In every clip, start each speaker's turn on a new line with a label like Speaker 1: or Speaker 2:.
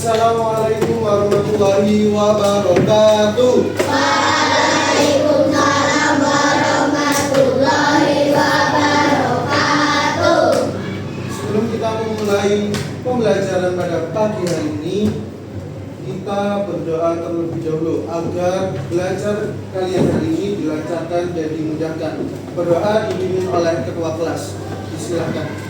Speaker 1: Assalamualaikum warahmatullahi wabarakatuh.
Speaker 2: Waalaikumsalam warahmatullahi wabarakatuh.
Speaker 1: Sebelum kita memulai pembelajaran pada pagi hari ini, kita berdoa terlebih dahulu agar belajar kalian hari ini dilancarkan dan dimudahkan. Berdoa dipimpin oleh ketua kelas. Silakan.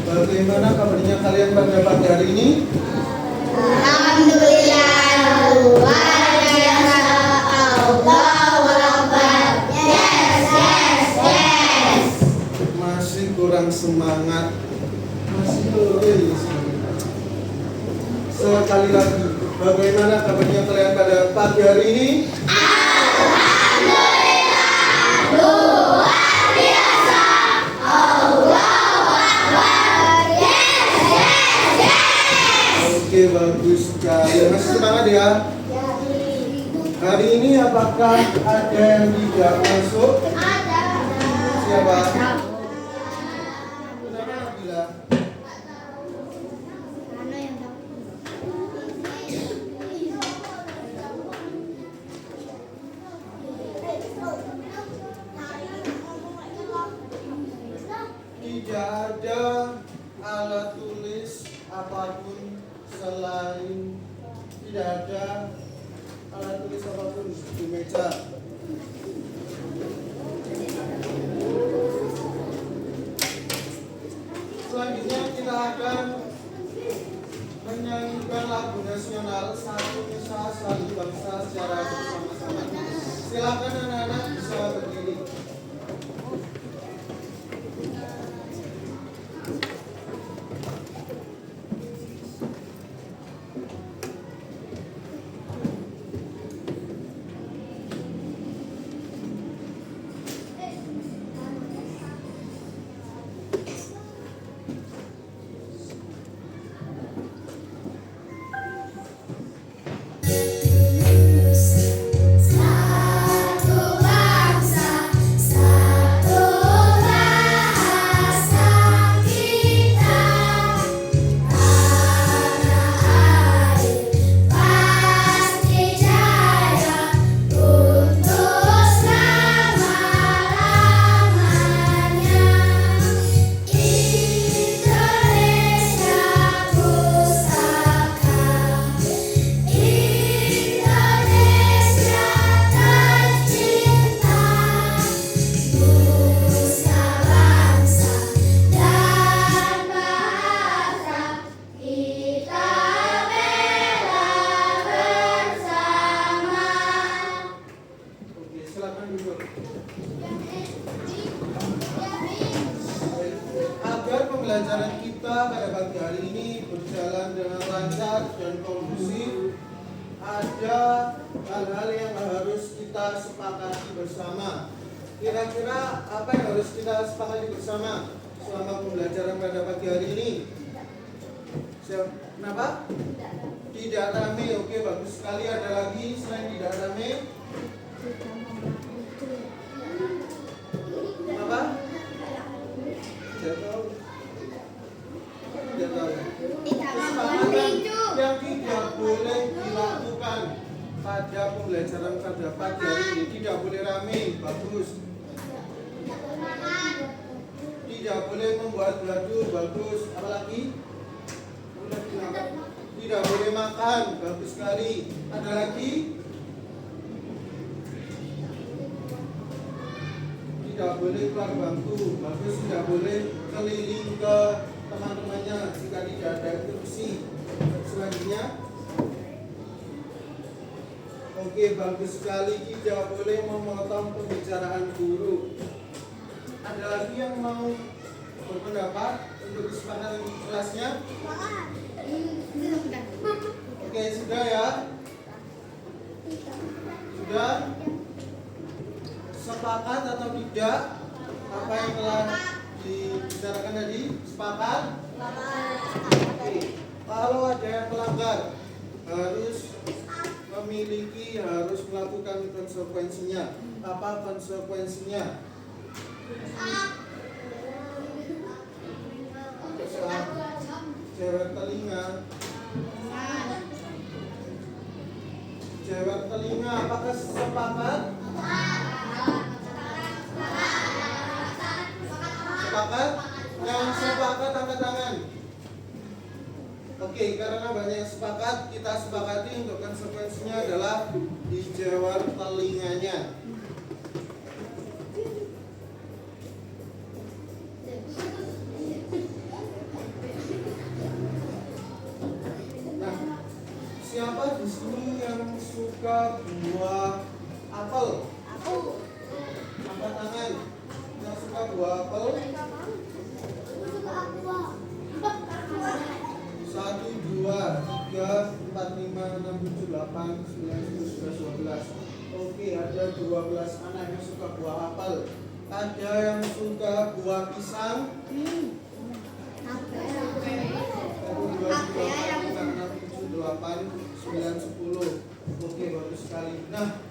Speaker 1: Bagaimana kabarnya kalian pada pagi hari ini?
Speaker 2: Alhamdulillah, luar biasa. Allahu Akbar. Yes.
Speaker 1: Masih kurang semangat. Masih belum semangat. Sekali lagi, bagaimana kabarnya kalian pada pagi hari ini?
Speaker 2: Alhamdulillah, luar biasa. Allahu Akbar. Yes.
Speaker 1: Oke, bagus sekali. Masih semangat ya? Hari ini apakah ada yang tidak masuk?
Speaker 2: Ada.
Speaker 1: Siapa? Kenapa Nabila? Tidak ada alat tulis apapun selain tidak ada alat tulis apapun di meja. Selanjutnya kita akan menyanyikan lagu nasional Satu Nusa Satu Bangsa secara bersama-sama. Silakan anak-anak bisa berdiri.
Speaker 2: Satu bangsa,
Speaker 1: yang kondusif, ada hal-hal yang harus kita sepakati bersama. Kira-kira apa yang harus kita sepakati bersama selama pembelajaran pada pagi hari ini? Kenapa? Tidak rame. Oke, bagus sekali. Ada lagi selain tidak rame? Kenapa? Tidak tahu. Tidak tahu. Kesepakatan yang tidak boleh dilakukan pada pembelajaran pada pagi hari ini. Tidak boleh rame. Bagus. Tidak boleh membuat gaduh. Bagus. Apalagi? Tidak boleh makan. Bagus sekali. Ada lagi? Tidak boleh keluar bangku. Bagus. Tidak boleh keliling ke teman-temannya jika tidak ada interupsi. Selanjutnya, oke, bagus sekali. Tidak boleh memotong pembicaraan guru. Ada lagi yang mau berpendapat untuk kesepakatan kelasnya? Oke, sudah ya? Sudah? Sepakat atau tidak? Apa yang telah dibicarakan tadi? Sepakat? Oke. Kalau ada yang melanggar, harus melakukan konsekuensinya. Apa konsekuensinya? Cewek telinga. Cewek telinga. Apakah sepakat? Sepakat? Yang sepakat angkat tangan. Oke, karena banyak yang sepakat, kita sepakati untuk konsekuensinya adalah dijawar telinganya. Nah, siapa di sini yang suka buah apel? Angkat tangan. Yang suka buah apel? 1, 2, 3, 4, 5, 6, 7, 8, 9, 10, 11, 12. Oke, ada 12 anak yang suka buah apel. Ada yang suka buah pisang? 1, 2, 3, 4, 5, 6, 7, 8, 9, 10. Oke, bagus sekali. Nah,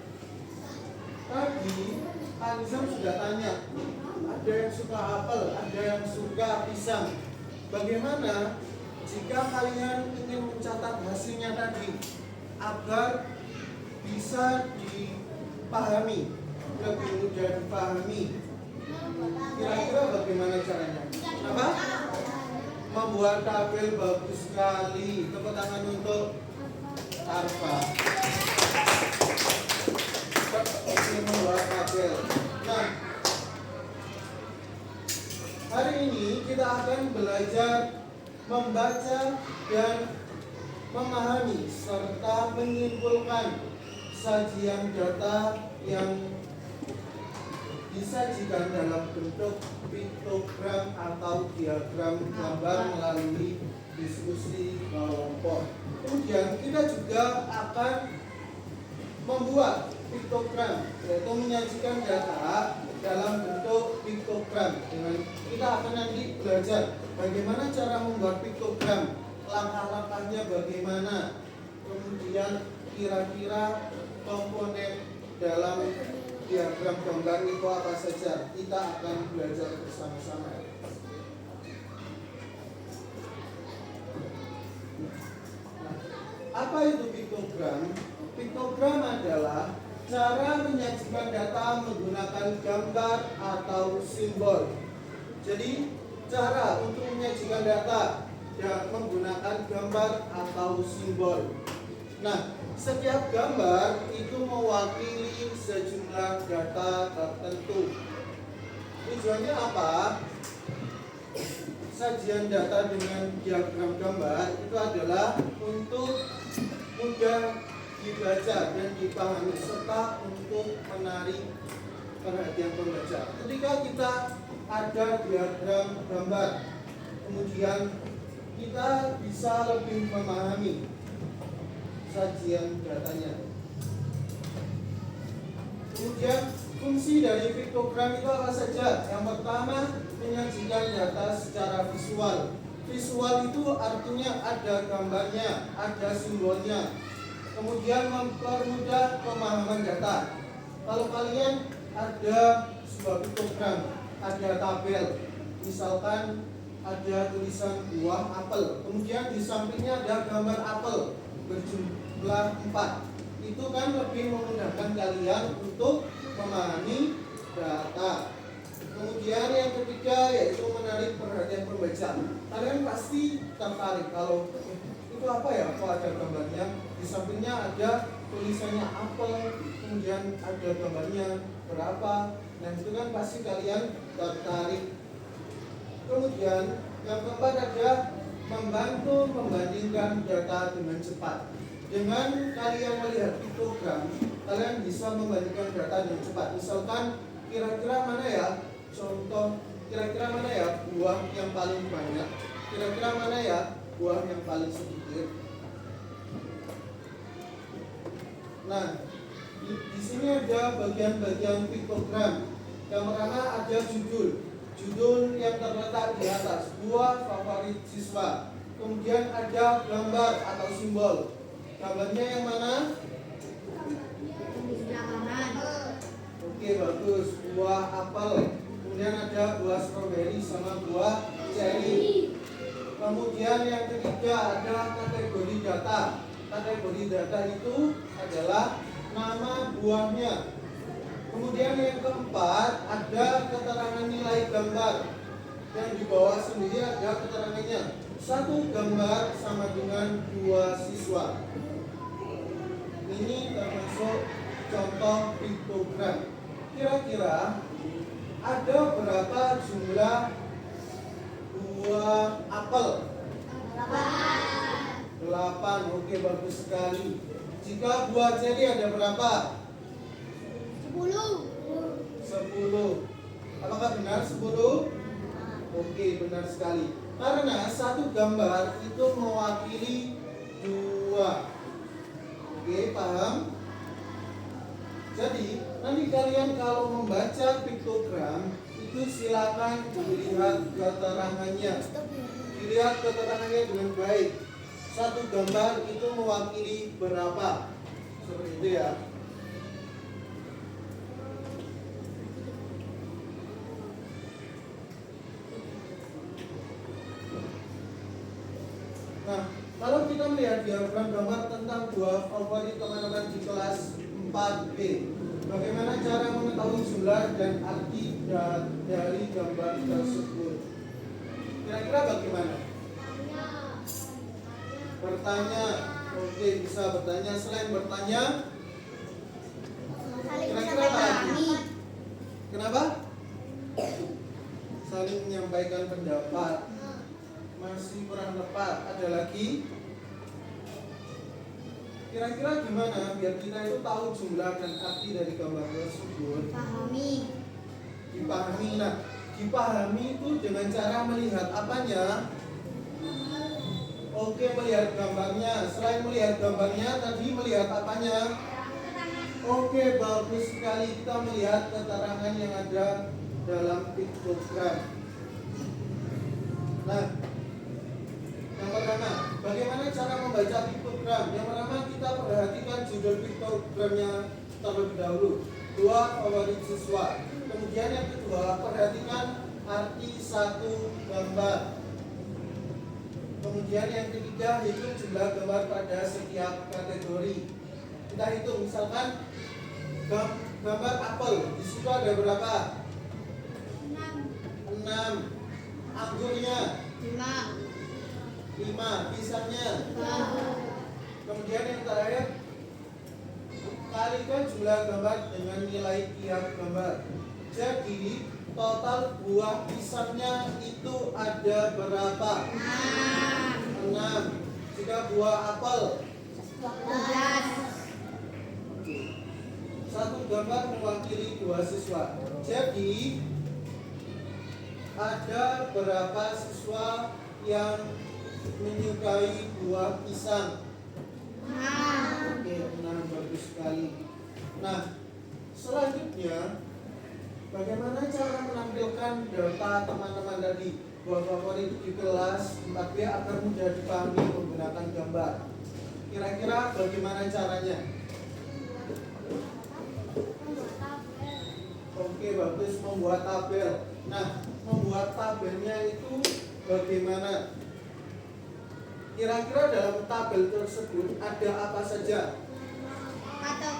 Speaker 1: tadi Pak Nizam sudah tanya, ada yang suka apel, ada yang suka pisang. Bagaimana jika kalian ingin mencatat hasilnya tadi agar bisa dipahami, lebih mudah dipahami? Kira-kira bagaimana caranya? Apa? Membuat tabel. Bagus sekali. Tepuk tangan untuk Arfa. Oke, membuat tabel. Nah, hari ini kita akan belajar membaca dan memahami serta menyimpulkan sajian data yang disajikan dalam bentuk piktogram atau diagram gambar melalui diskusi kelompok. Kemudian kita juga akan membuat piktogram, yaitu menyajikan data dalam bentuk piktogram. Dengan kita akan nanti belajar bagaimana cara membuat piktogram, langkah-langkahnya bagaimana, kemudian kira-kira komponen dalam diagram gambar itu apa saja. Kita akan belajar bersama-sama. Nah, apa itu piktogram? Piktogram adalah cara menyajikan data menggunakan gambar atau simbol. Jadi, cara untuk menyajikan data dan menggunakan gambar atau simbol. Nah, setiap gambar itu mewakili sejumlah data tertentu. Tujuannya apa? Sajian data dengan diagram gambar itu adalah untuk mudah dibaca dan dipahami serta untuk menarik perhatian pembaca. Ketika kita ada diagram gambar, kemudian kita bisa lebih memahami sajian datanya. Kemudian fungsi dari piktogram itu apa saja? Yang pertama, menyajikan data secara visual. Visual itu artinya ada gambarnya, ada simbolnya. Kemudian mempermudah pemahaman data. Kalau kalian ada sebuah piktogram, ada tabel, misalkan ada tulisan buah apel, kemudian di sampingnya ada gambar apel berjumlah 4. Itu kan lebih memudahkan kalian untuk memahami data. Kemudian yang ketiga yaitu menarik perhatian pembaca. Kalian pasti tertarik kalau itu apa ya? Kok ada gambarnya? Di sampingnya ada tulisannya apel, kemudian ada gambarnya berapa. Nah itu kan pasti kalian tertarik. Kemudian yang keempat ada membantu membandingkan data dengan cepat. Dengan kalian melihat piktogram, kalian bisa membandingkan data dengan cepat. Misalkan kira-kira mana ya contoh, kira-kira mana ya buah yang paling banyak, kira-kira mana ya buah yang paling sedikit. Nah, di sini ada bagian-bagian piktogram. Yang pertama ada judul yang terletak di atas, buah favorit siswa. Kemudian ada gambar atau simbol. Gambarnya yang mana?
Speaker 2: Di sebelah kanan.
Speaker 1: Oke, bagus. Buah apel. Kemudian ada buah stroberi sama buah cherry. Kemudian yang ketiga ada kategori data. Kategori data itu adalah nama buahnya. Kemudian yang keempat ada keterangan nilai gambar. Yang di bawah sendiri ada keterangannya. Satu gambar sama dengan 2 siswa. Ini termasuk contoh piktogram. Kira-kira ada berapa jumlah buah apel? 8. Oke, bagus sekali. Jika buah cherry ada berapa? 10. Apakah benar 10? Oke, benar sekali. Karena satu gambar itu mewakili 2. Oke, paham? Jadi, nanti kalian kalau membaca piktogram itu silakan dilihat keterangannya. Dilihat keterangannya dengan baik. Satu gambar itu mewakili berapa? Seperti itu ya. Nah, kalau kita melihat diagram gambar tentang buah favorit teman-teman di kelas 4B, bagaimana cara mengetahui jumlah dan arti dari gambar tersebut? Kira-kira bagaimana? Bertanya. Oke, bisa bertanya. Selain bertanya, kira-kira apa lagi? Kenapa? Saling menyampaikan pendapat. Masih kurang tepat. Ada lagi? Kira-kira gimana biar kita itu tahu jumlah dan arti dari gambar tersebut? Dipahami. Nah, dipahami itu dengan cara melihat apanya? Oke, melihat gambarnya. Selain melihat gambarnya, tadi melihat apanya? Oke, bagus sekali. Kita melihat keterangan yang ada dalam piktogram. Nah, yang pertama, bagaimana cara membaca piktogram? Yang pertama, kita perhatikan judul piktogramnya terlebih dahulu. Buah favorit siswa. Kemudian yang kedua, perhatikan arti satu gambar. Kemudian yang ketiga, hitung jumlah gambar pada setiap kategori. Kita hitung, misalkan gambar apel. Di situ ada berapa? 6. Anggurnya 5. Pisangnya. Kemudian yang terakhir, kalikan jumlah gambar dengan nilai tiap gambar. Jadi total buah pisangnya itu ada berapa? 6. Jika buah apel
Speaker 2: 12.
Speaker 1: satu gambar mewakili 2 siswa. Jadi ada berapa siswa yang menyukai buah pisang?
Speaker 2: 6.
Speaker 1: data teman-teman tadi buah favorit di kelas 4B agar mudah dipahami menggunakan gambar. Kira-kira bagaimana caranya? Oke, bagus, membuat tabel. Nah, membuat tabelnya itu bagaimana? Kira-kira dalam tabel tersebut ada apa saja?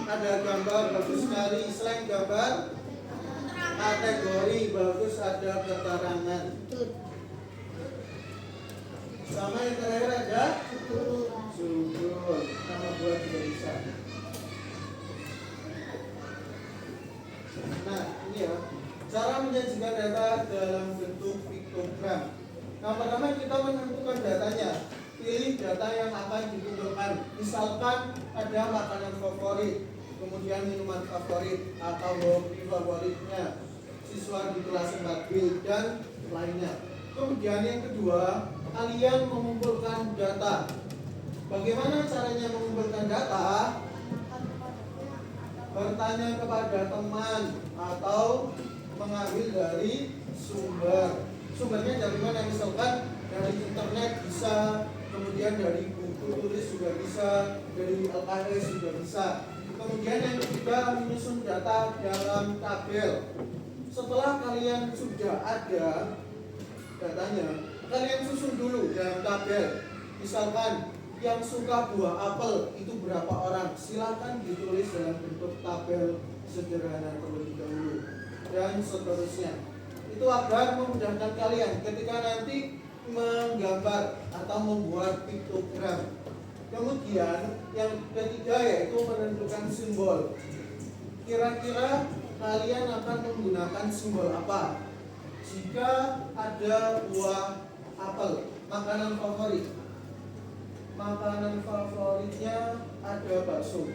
Speaker 1: Ada gambar, bagus sekali. Selain gambar, kategori, bagus, ada keterangan. Sama yang terakhir ada sudut. Nama buat juga bisa. Nah, ini ya, cara menyajikan data dalam bentuk piktogram. Nah, pertama kita menentukan datanya. Pilih data yang akan dikumpulkan. Misalkan ada makanan favorit, kemudian minuman favorit atau hobi favoritnya siswa di kelas 4B dan lainnya. Kemudian yang kedua, kalian mengumpulkan data. Bagaimana caranya mengumpulkan data? Bertanya kepada teman atau mengambil dari sumber. Sumbernya dari mana? Misalkan dari internet bisa, kemudian dari buku tulis juga bisa, dari LKS juga bisa. Kemudian yang ketiga, menyusun data dalam tabel. Setelah kalian sudah ada datanya, kalian susun dulu dalam tabel. Misalkan yang suka buah apel itu berapa orang, silakan ditulis dalam bentuk tabel sederhana terlebih dahulu dan seterusnya. Itu agar memudahkan kalian ketika nanti menggambar atau membuat piktogram. Kemudian yang ketiga yaitu menentukan simbol. Kira-kira kalian akan menggunakan simbol apa? Jika ada buah apel, makanan favorit, makanan favoritnya ada bakso,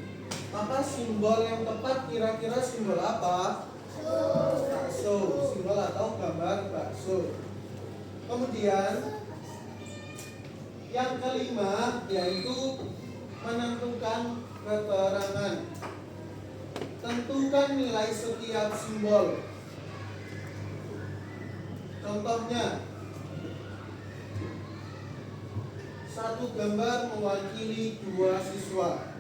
Speaker 1: maka simbol yang tepat kira-kira simbol apa? Bakso, simbol atau gambar bakso. Kemudian yang kelima yaitu menentukan keterangan. Tentukan nilai setiap simbol. Contohnya, satu gambar mewakili 2 siswa.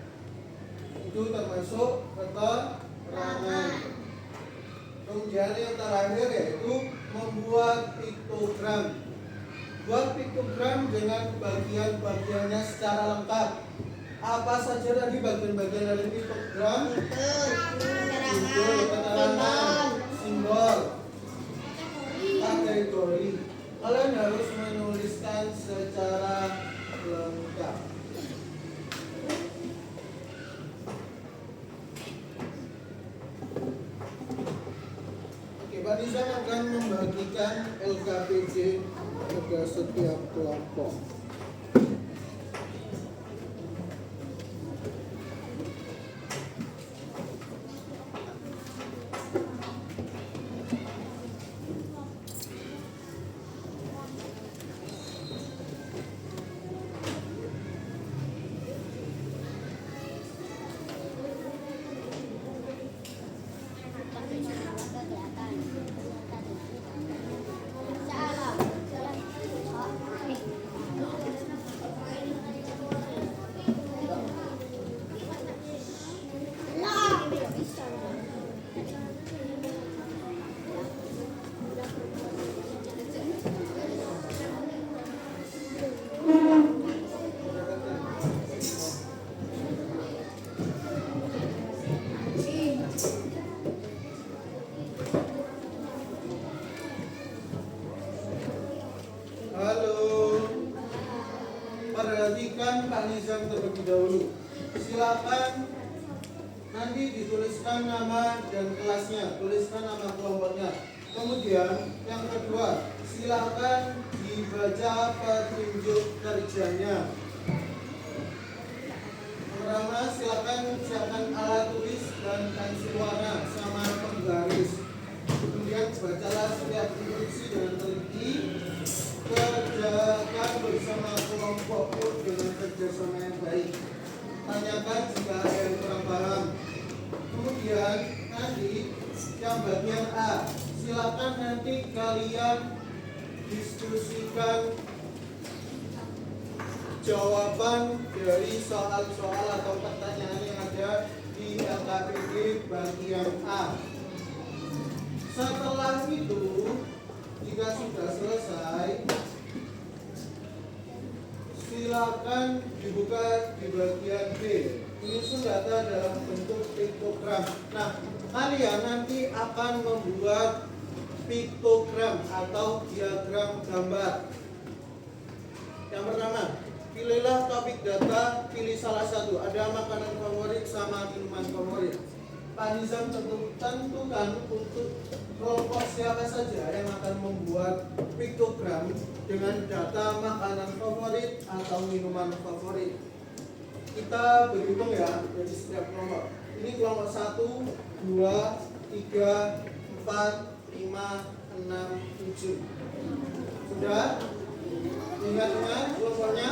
Speaker 1: Itu termasuk keterangan. Kemudian yang terakhir yaitu membuat piktogram. Buat piktogram dengan bagian-bagiannya secara lengkap. Apa saja tadi bagian-bagian dari piktogram? Keterangan, simbol, kategori. Kalian harus menuliskan secara lengkap. Oke, Pak Nizam akan membagikan LKPJ pada setiap kelompok. Perhatikan Pak Nizam terlebih dahulu. Silakan nanti dituliskan nama dan kelasnya, tuliskan nama kelompoknya. Kemudian yang kedua, silakan dibaca petunjuk kerjanya. Pertama, silakan siapkan alat tulis dan pensil warna sama penggaris. Kemudian bacalah setiap instruksi dengan teliti. Kerjakan bersama kelompokku dengan kerjasama yang baik. Tanyakan jika ada yang kurang paham. Kemudian nanti yang bagian A, silakan nanti kalian diskusikan jawaban dari soal-soal atau pertanyaan yang ada di LKPD bagian A. Setelah itu, jika sudah selesai, silakan dibuka di bagian B. Menyusun data dalam bentuk piktogram. Nah, kalian nanti akan membuat piktogram atau diagram gambar. Yang pertama, pilihlah topik data, pilih salah satu. Ada makanan favorit sama minuman favorit. Pak Nizam tentukan untuk kelompok siapa saja yang akan membuat piktogram dengan data makanan favorit atau minuman favorit. Kita berhitung ya dari setiap kelompok. Ini kelompok 1, 2, 3, 4, 5, 6, 7. Sudah? Ingat-ingat kelompoknya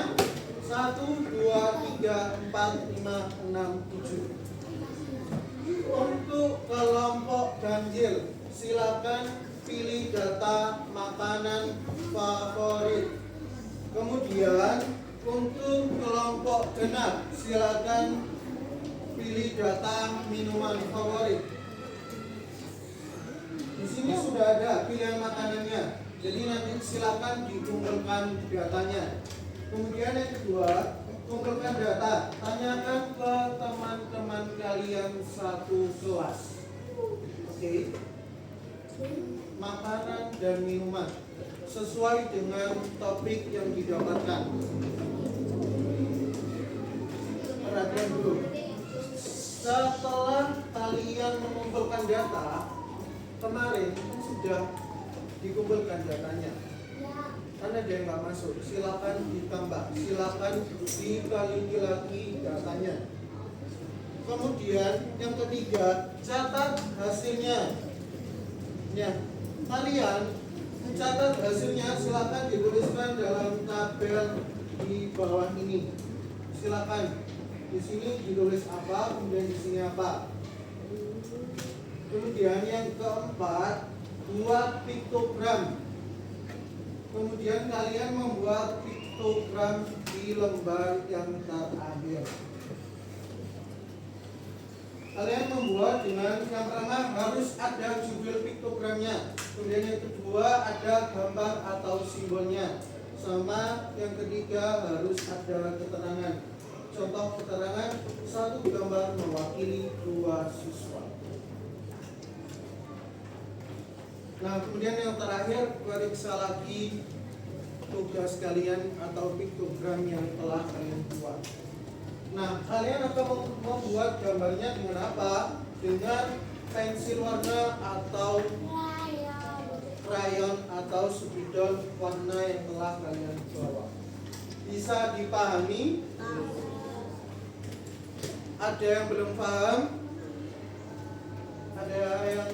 Speaker 1: 1, 2, 3, 4, 5, 6, 7. Untuk kelompok ganjil, silakan pilih data makanan favorit. Kemudian untuk kelompok genap, silakan pilih data minuman favorit. Di sini sudah ada pilihan makanannya, jadi nanti silakan dikumpulkan datanya. Kemudian yang kedua, kumpulkan data, tanyakan ke teman-teman kalian satu kelas. Oke. Makanan dan minuman sesuai dengan topik yang didapatkan. Perhatian dulu. Setelah kalian mengumpulkan data, kemarin sudah dikumpulkan datanya. Kan ada yang nggak masuk, silakan ditambah, silakan dikali lagi datanya. Kemudian yang ketiga, catat hasilnya. Ya, kalian mencatat hasilnya, silakan dituliskan dalam tabel di bawah ini. Silakan di sini ditulis apa, kemudian di sini apa. Kemudian yang keempat, buat piktogram. Kemudian kalian membuat piktogram di lembar yang terakhir. Kalian membuat dengan yang pertama harus ada judul piktogramnya. Kemudian yang kedua ada gambar atau simbolnya. Sama yang ketiga harus ada keterangan. Contoh keterangan, satu gambar mewakili dua siswa. Nah, kemudian yang terakhir, periksa lagi tugas kalian atau piktogram yang telah kalian buat. Nah, kalian akan membuat gambarnya dengan apa? Dengan pensil warna atau krayon atau spidol warna yang telah kalian bawa. Bisa dipahami? Ada yang belum paham? Ada yang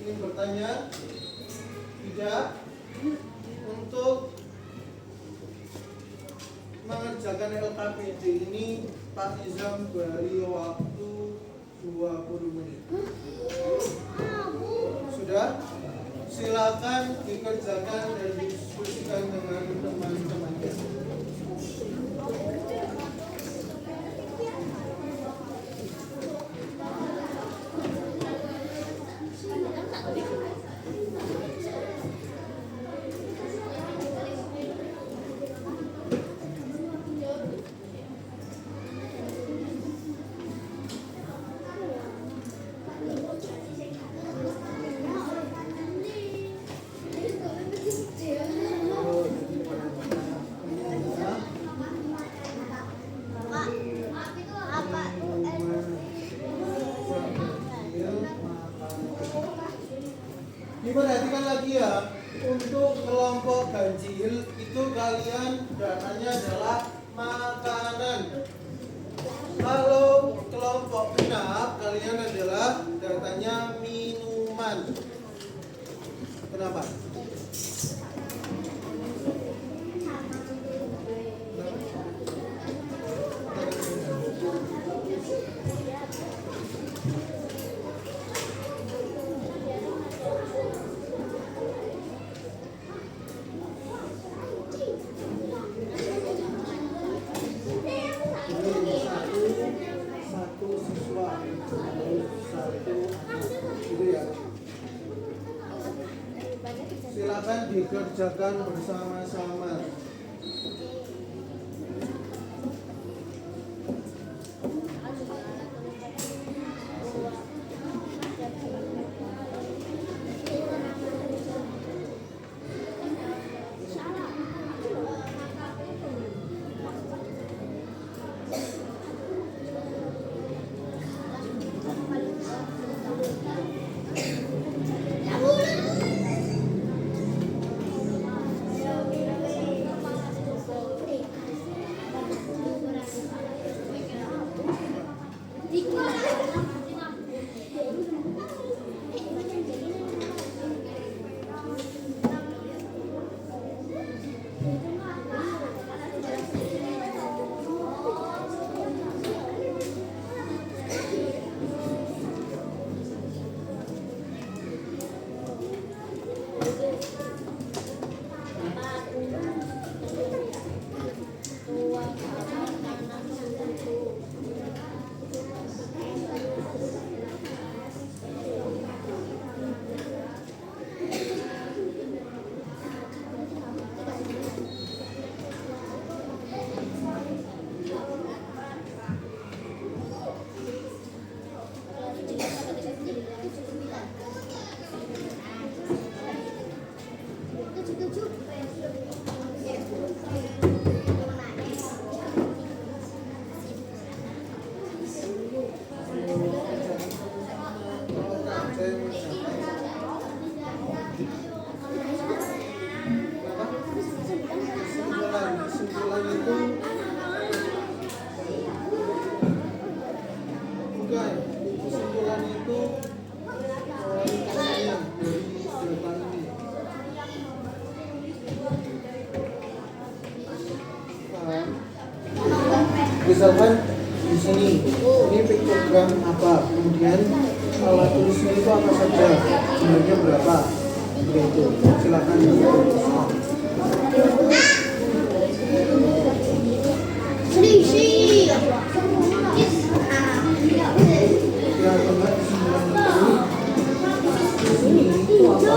Speaker 1: ingin bertanya? Tidak? Untuk mengerjakan LKPD ini Pak Nizam beri waktu 20 menit. Sudah? Silakan dikerjakan dan diskusikan dengan teman-temannya. Diperhatikan lagi ya, untuk kelompok ganjil itu kalian datanya adalah makanan. Kalau kelompok genap kalian adalah datanya minuman. Kenapa? dikerjakan bersama-sama. Kesimpulan itu bukan, kesimpulan itu ringkasan dari depan ini. Paham? Misalkan di sini ini piktogram apa, kemudian alat tulisnya itu apa saja, jumlahnya berapa, begitu. Silakan dibuat. Ya, teman ini itu apa?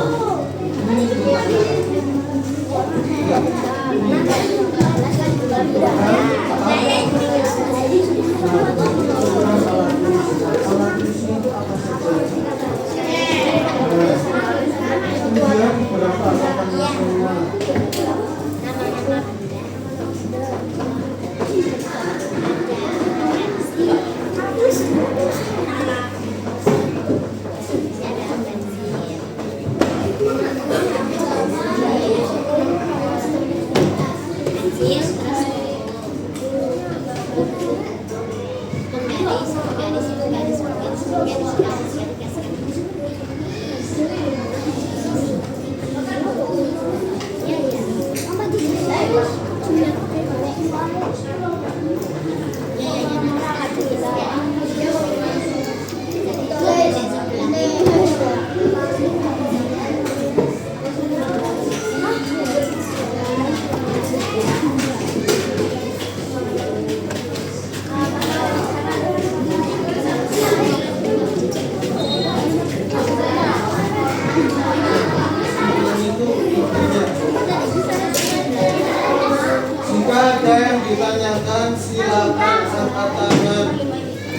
Speaker 1: Jika ada yang ditanyakan silakan angkat tangan.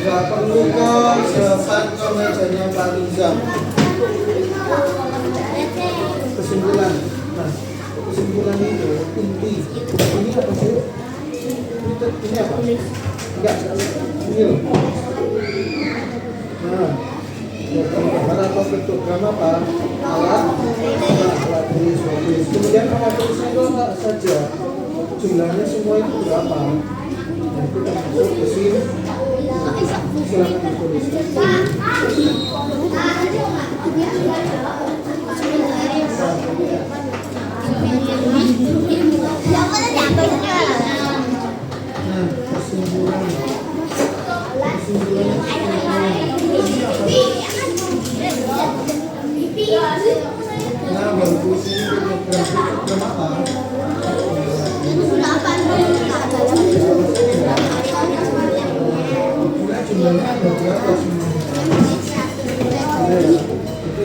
Speaker 1: Gak perlu kok jawaban ke mejanya Pak Riza. Kesimpulan. Nah, kesimpulan itu inti. Ini apa sih? Ini apa? Enggak. Ini loh. Nah, gambar atau piktogram apa? Alat tulis. Kemudian alat tulisnya itu apa saja? Jumlahnya semua itu berapa? Nah, itu termasuk mesin. Silakan ditulis. Nah, kesimpulan. Nah, baru tulis ini piktogram apa? Jumlahnya ada berapa semua? Ada ya? Itu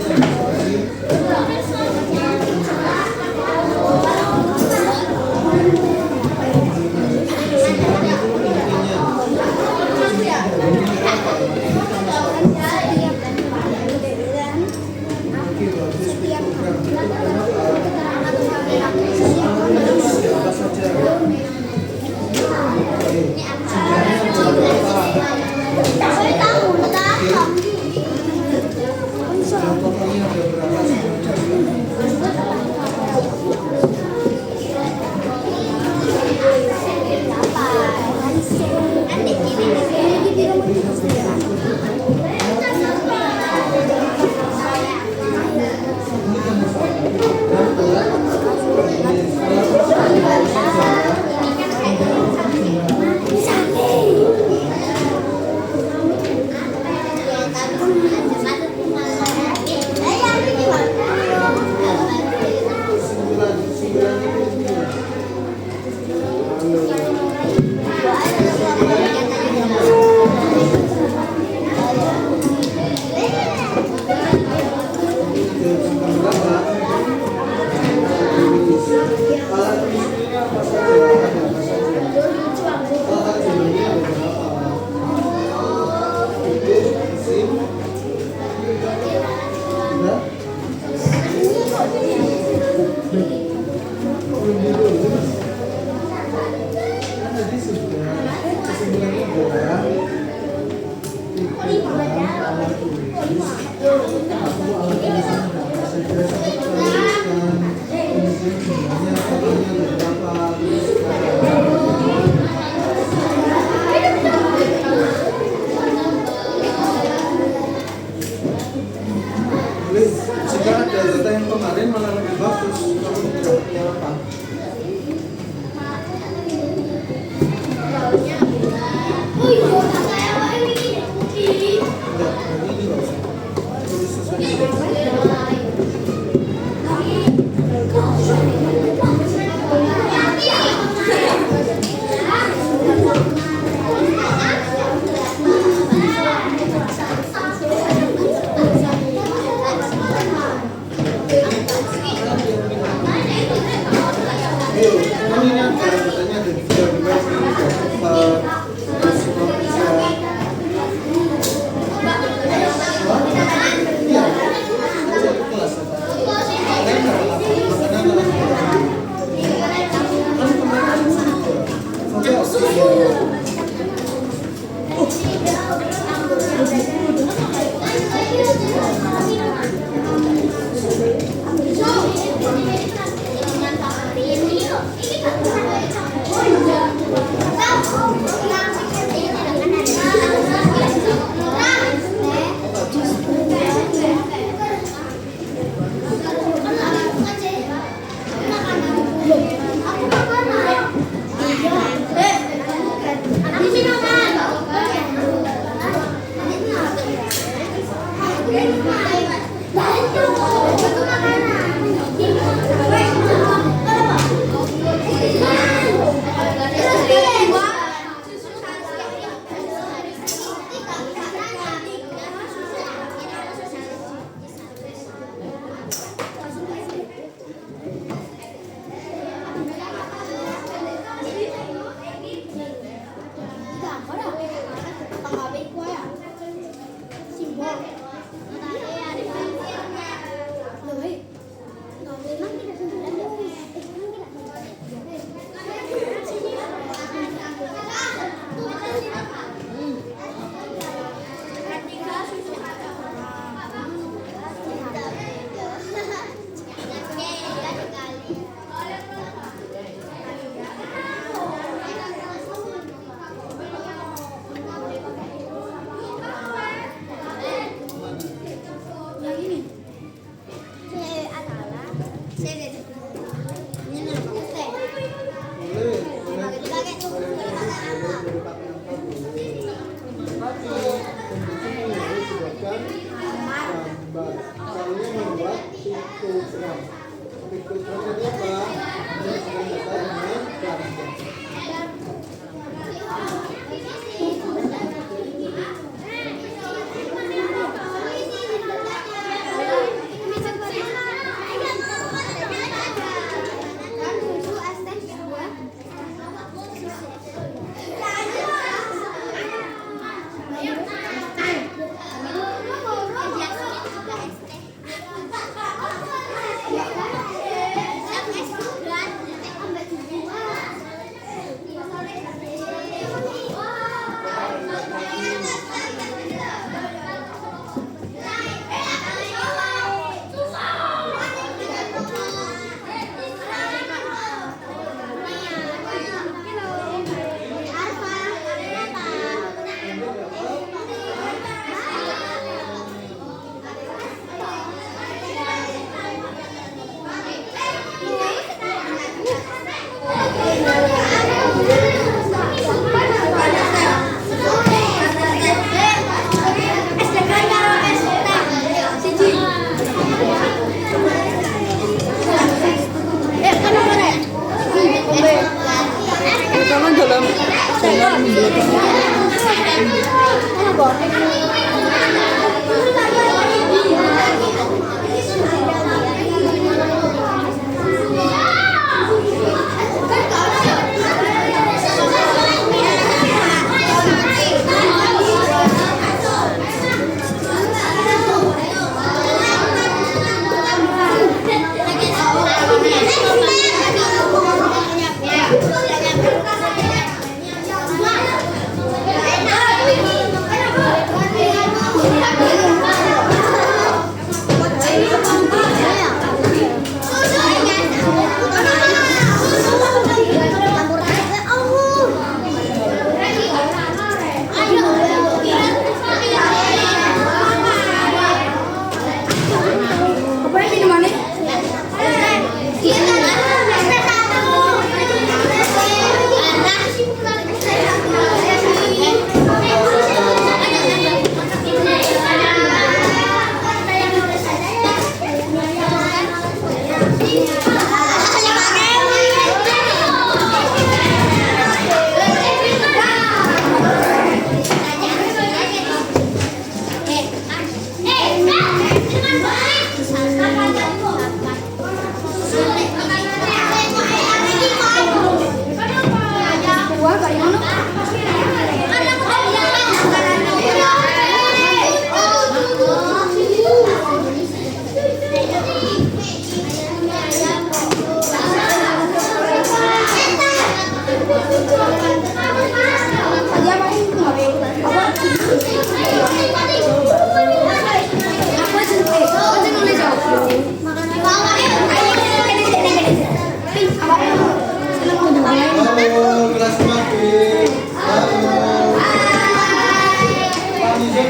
Speaker 1: Jika ada data yang kemarin malah lebih bagus, kamu jawabnya apa?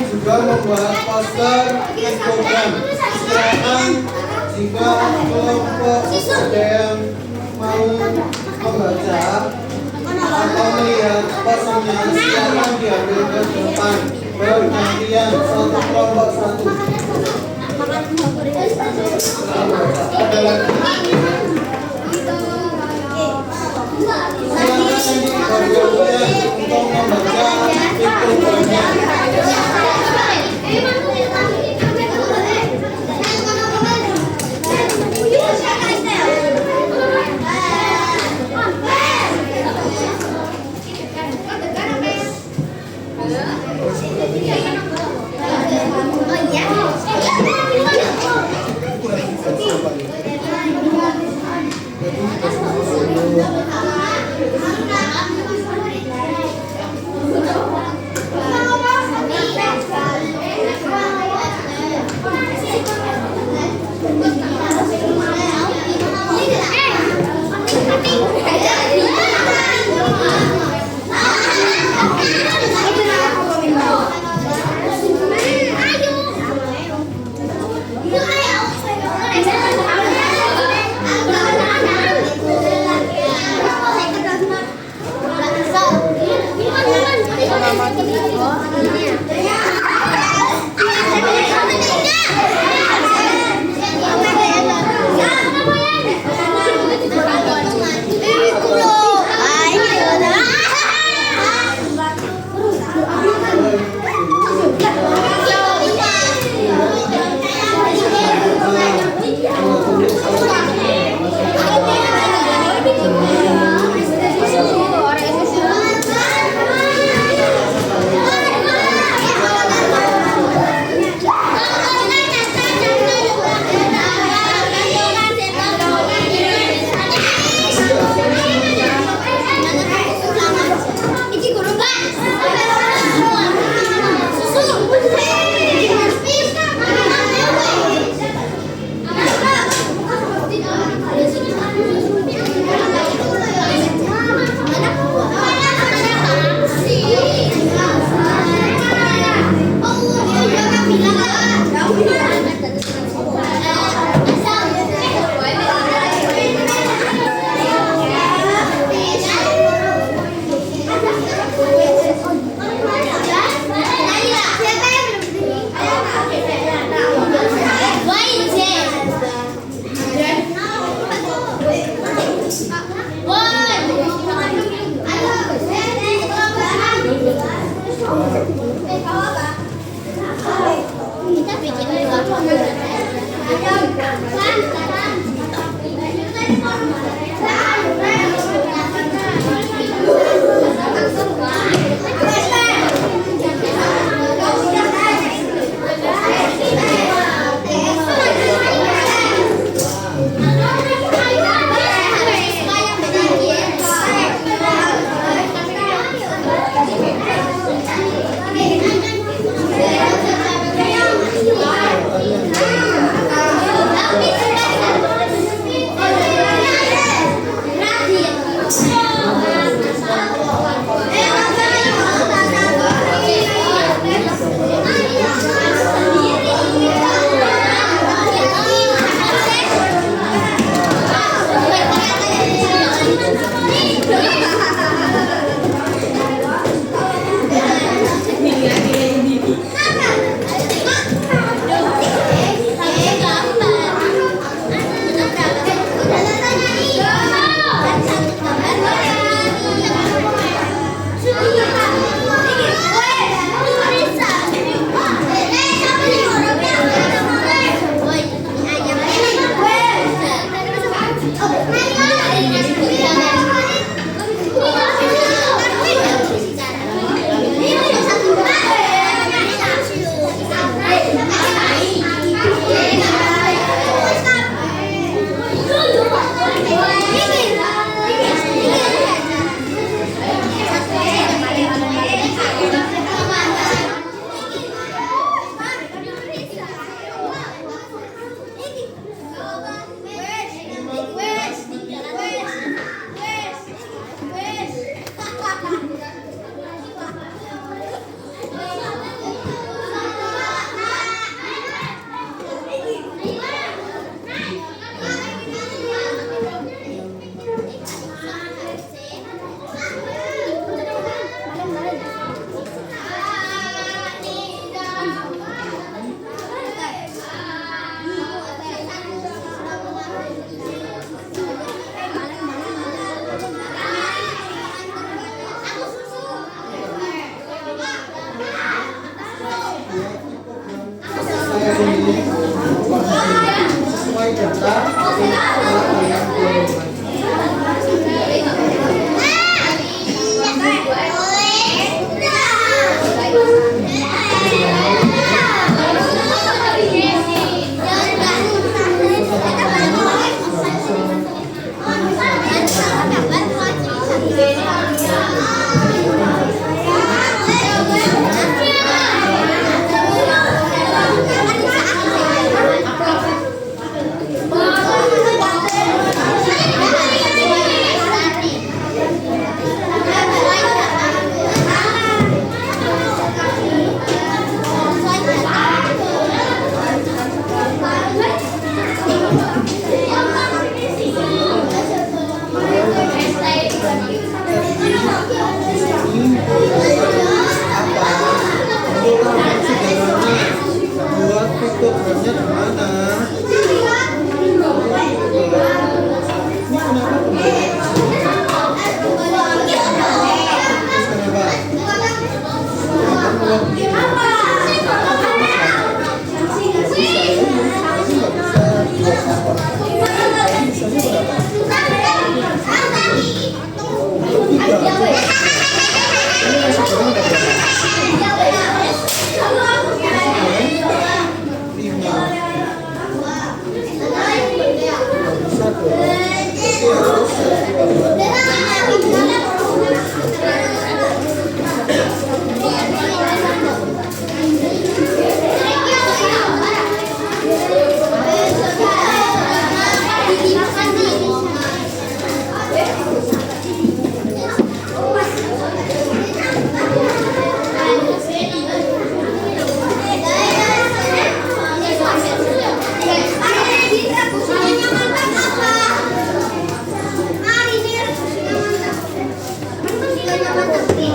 Speaker 1: juga membuat poster infogram. Silakan jika kelompok ada yang mau membaca atau melihat posternya, silakan diambil ke depan bergantian satu kelompok satu. Ada lagi. Silakan bergantian untuk membaca infogramnya. mulai datang setelah kalian pulang. Buat pictogram-nya di mana? Ini kenapa kembali?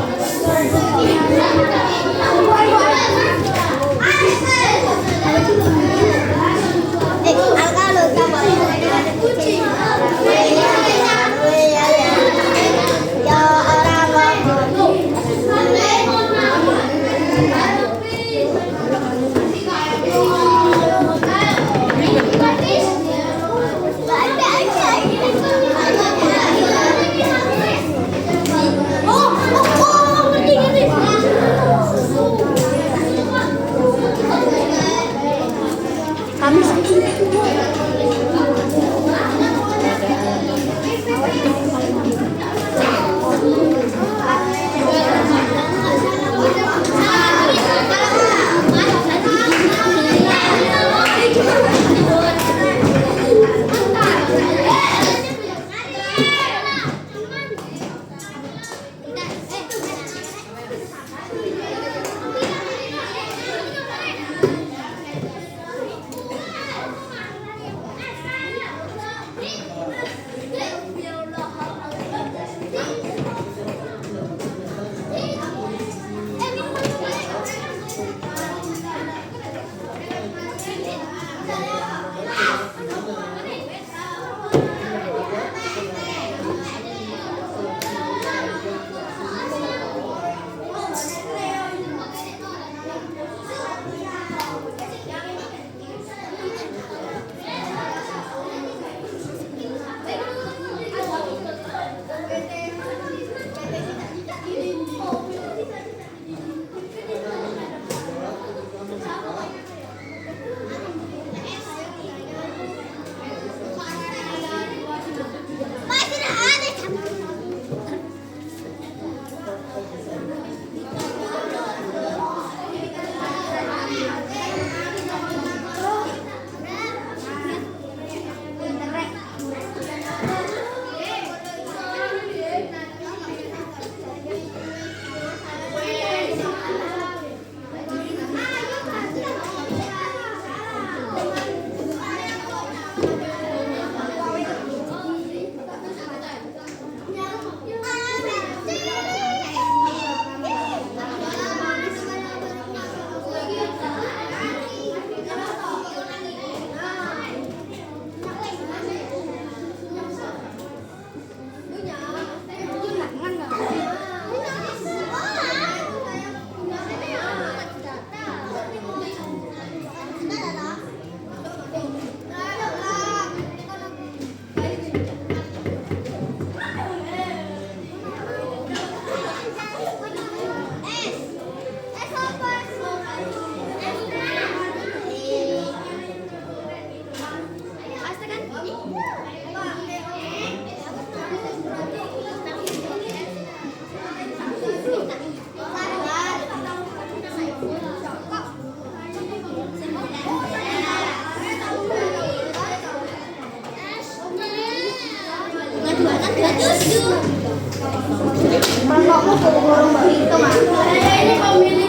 Speaker 1: Mana ini?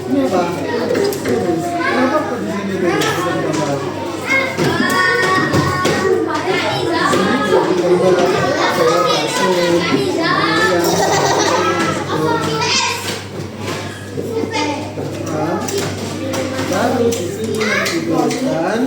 Speaker 1: Ini apa? Kenapa kok di sini tuh? Baru di sini dituliskan.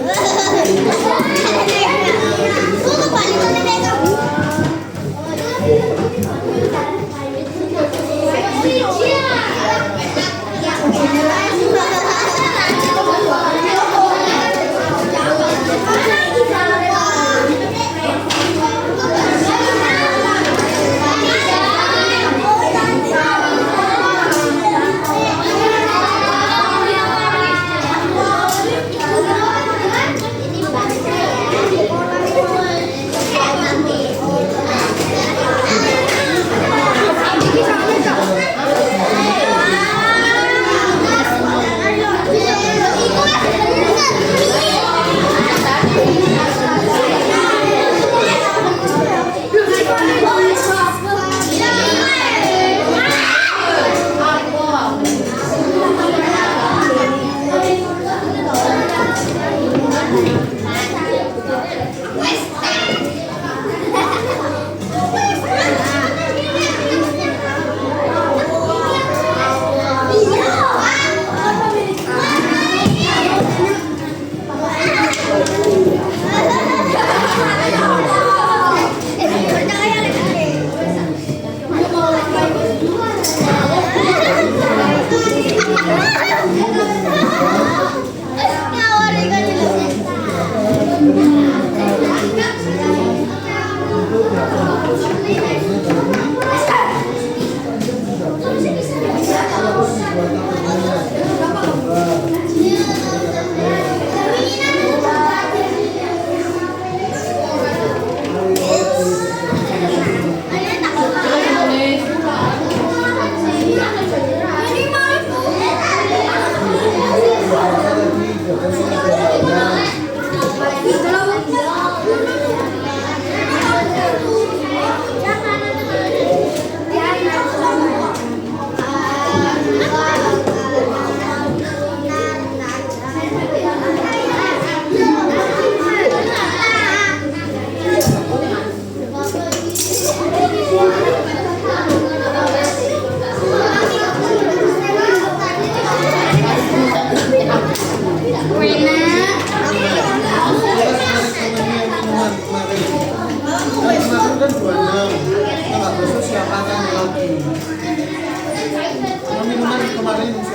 Speaker 1: Ini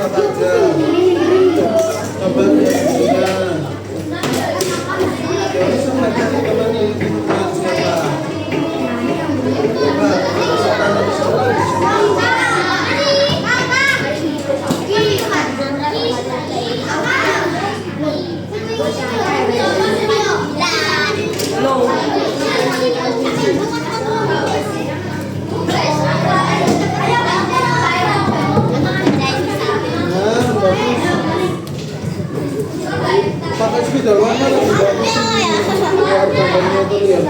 Speaker 1: tetap aja. Coba lihat videonya. Gak usah baca di temannya itu bukan siapa. Coba bisa tanya bisa. Pakai sepeda warna lebih bagus sih. Biar gambarnya tuh lihat.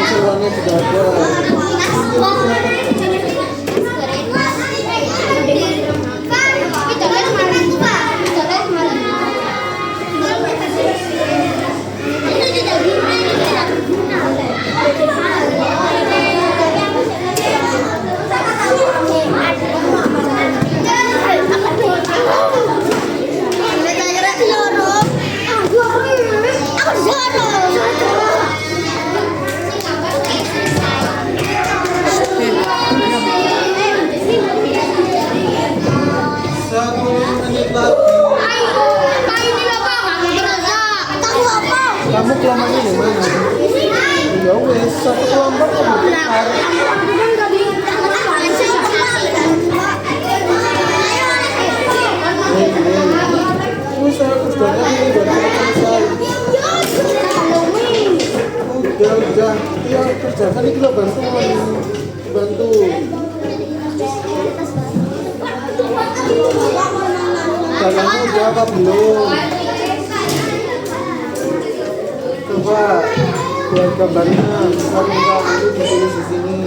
Speaker 1: Seruannya sudah ada. Kamu kelamannya di mana? Ya wes, satu kelompok kamu saya kerjakan ini baru selesai. Udah, ya kerjakan ini lo bantu. Kalian udah apa belum? Coba buat gambarnya, bisa ditulis di sini.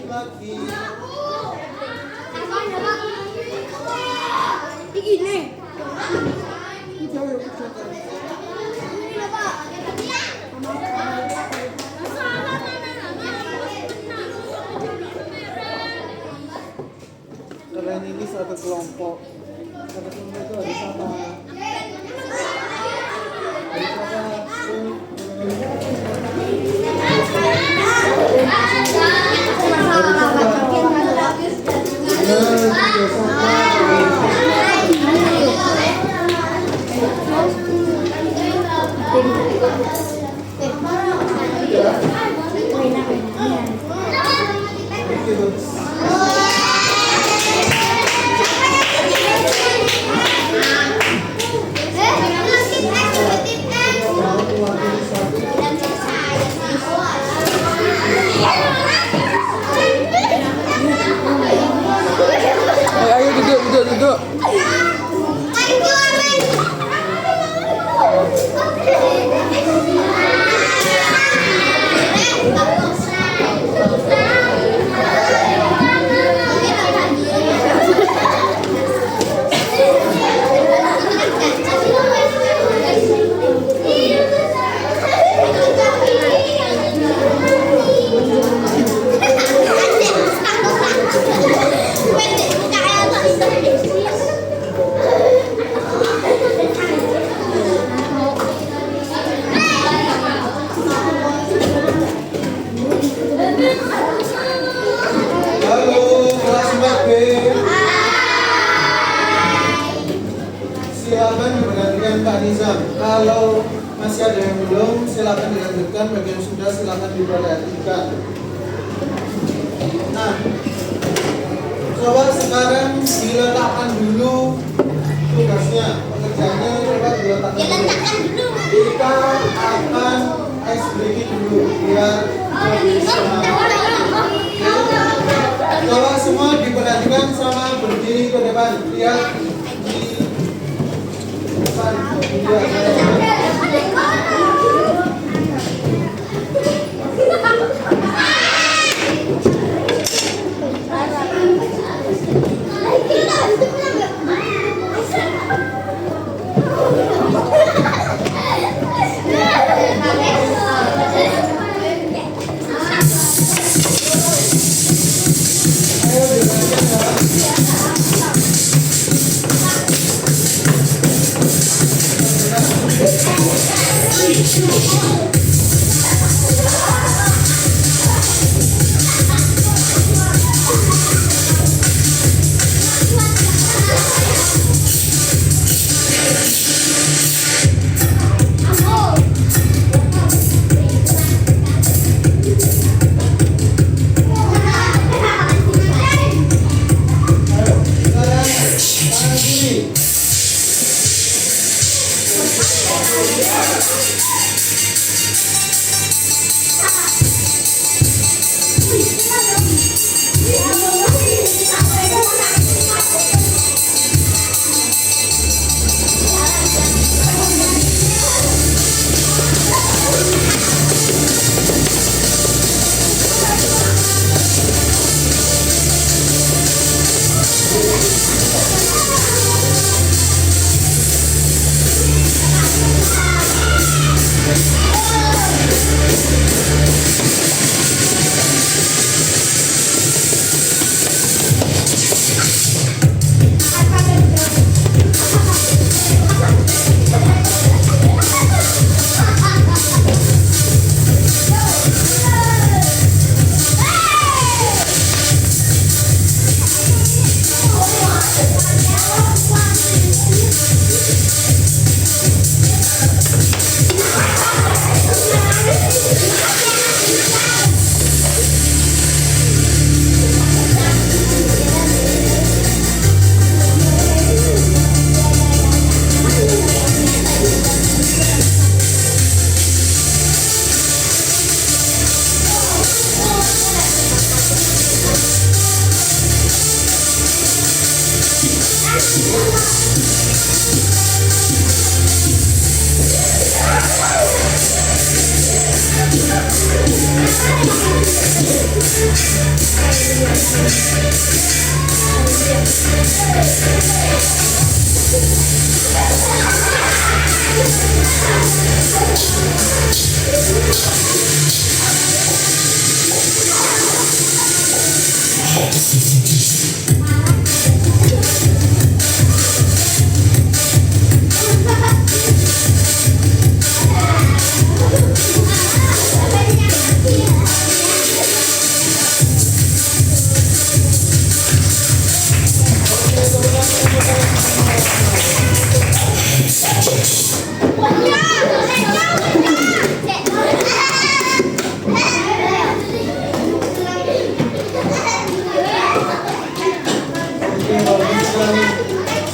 Speaker 1: Lagi.
Speaker 2: Ini.
Speaker 1: Kalian ini satu kelompok. Satu kelompok itu harus sama.
Speaker 3: Ayo duduk.
Speaker 1: Halo, kelas 4B. Silakan diperhatikan Pak Nizam. Kalau masih ada yang belum, silakan dilanjutkan. Bagi yang sudah, silakan diperhatikan. Nah, coba sekarang diletakkan dulu tugasnya, pekerjaannya coba diletakkan dulu. Kita akan ice breaking dulu biar lebih semangat. Coba semua diperhatikan sama berdiri ke depan. Lihat di depan.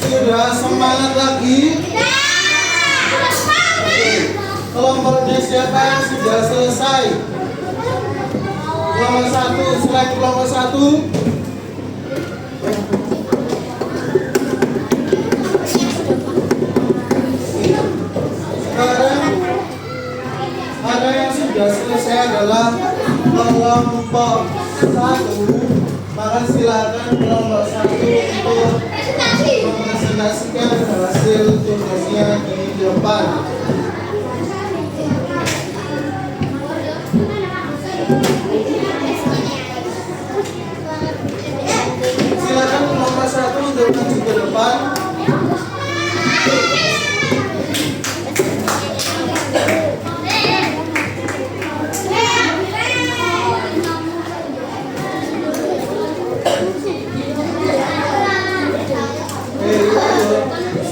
Speaker 1: Sudah, semangat lagi. Kelompoknya siapa yang sudah selesai? Kelompok 1, slide kelompok 1. Sekarang ada yang sudah selesai adalah kelompok 1. Maka silakan kelompok 1 untuk mempresentasikan hasil tugasnya di depan. Silakan kelompok 1 untuk maju ke depan.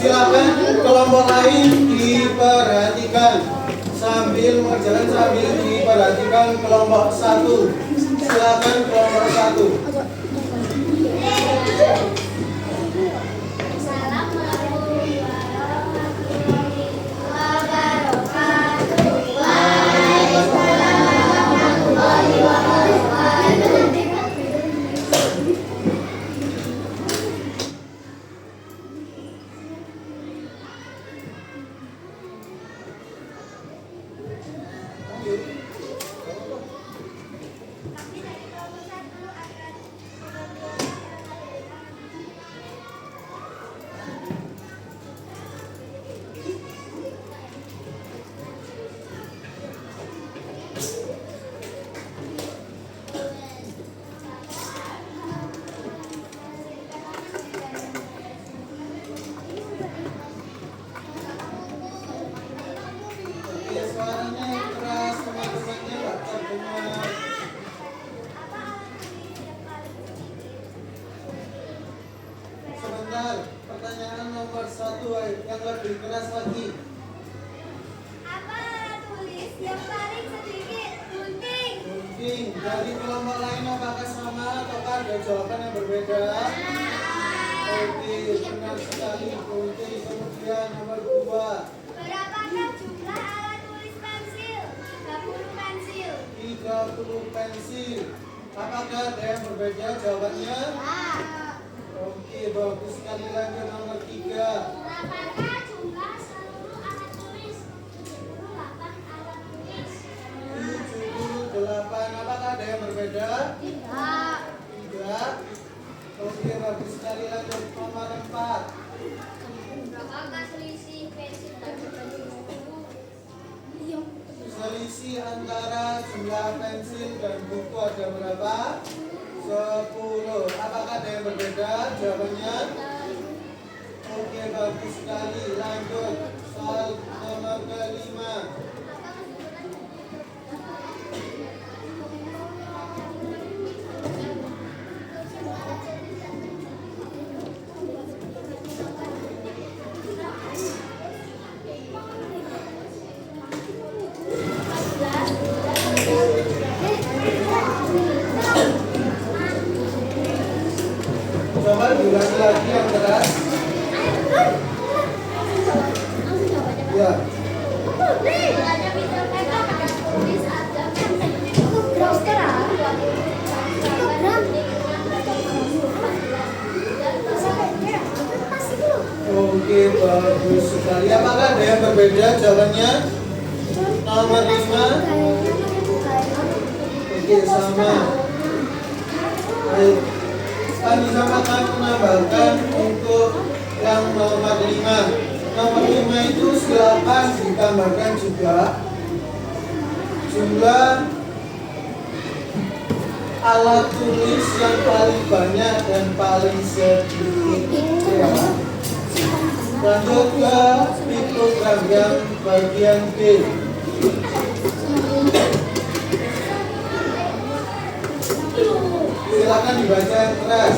Speaker 1: Silakan kelompok lain diperhatikan sambil mengerjakan sambil diperhatikan kelompok 1. Silakan kelompok 1. Suaranya keras, teman-temannya nggak terdengar. Sebentar, pertanyaan nomor 1 yang lebih keras lagi.
Speaker 2: Apa tulis yang paling sedikit? Gunting.
Speaker 1: Gunting. Dari kelompok lain apakah sama ataukah ada jawaban yang berbeda? Oke, benar sekali. Gunting. Kemudian nomor 2.
Speaker 2: Berapakah jumlah alat tulis pensil? 30 pensil.
Speaker 1: 30 pensil. Apakah ada yang berbeda jawabannya? Oke, bagus sekali. Lanjut nomor 3.
Speaker 2: Berapakah jumlah seluruh alat tulis? 78 alat tulis.
Speaker 1: 78. Apakah ada yang berbeda?
Speaker 2: Tidak.
Speaker 1: Tidak. Oke, bagus sekali. Lanjut nomor 4.
Speaker 2: Berapakah selisih pensil dan buku?
Speaker 1: Selisih antara jumlah pensil dan buku ada berapa? 10. Apakah ada yang berbeda jawabannya? Oke, bagus sekali. Lanjut soal nomor kelima. Coba diulangi lagi yang keras. Ya. Oke, bagus sekali. Apakah ada yang berbeda jawabannya? Nomor 5. Oke, sama. Baik. Anissa akan menambahkan untuk yang nomor 5. Nomor 5 itu silakan ditambahkan juga jumlah alat tulis yang paling banyak dan paling sedikit. Ya. Lanjut ke piktogram yang bagian B. Silakan dibaca yang keras.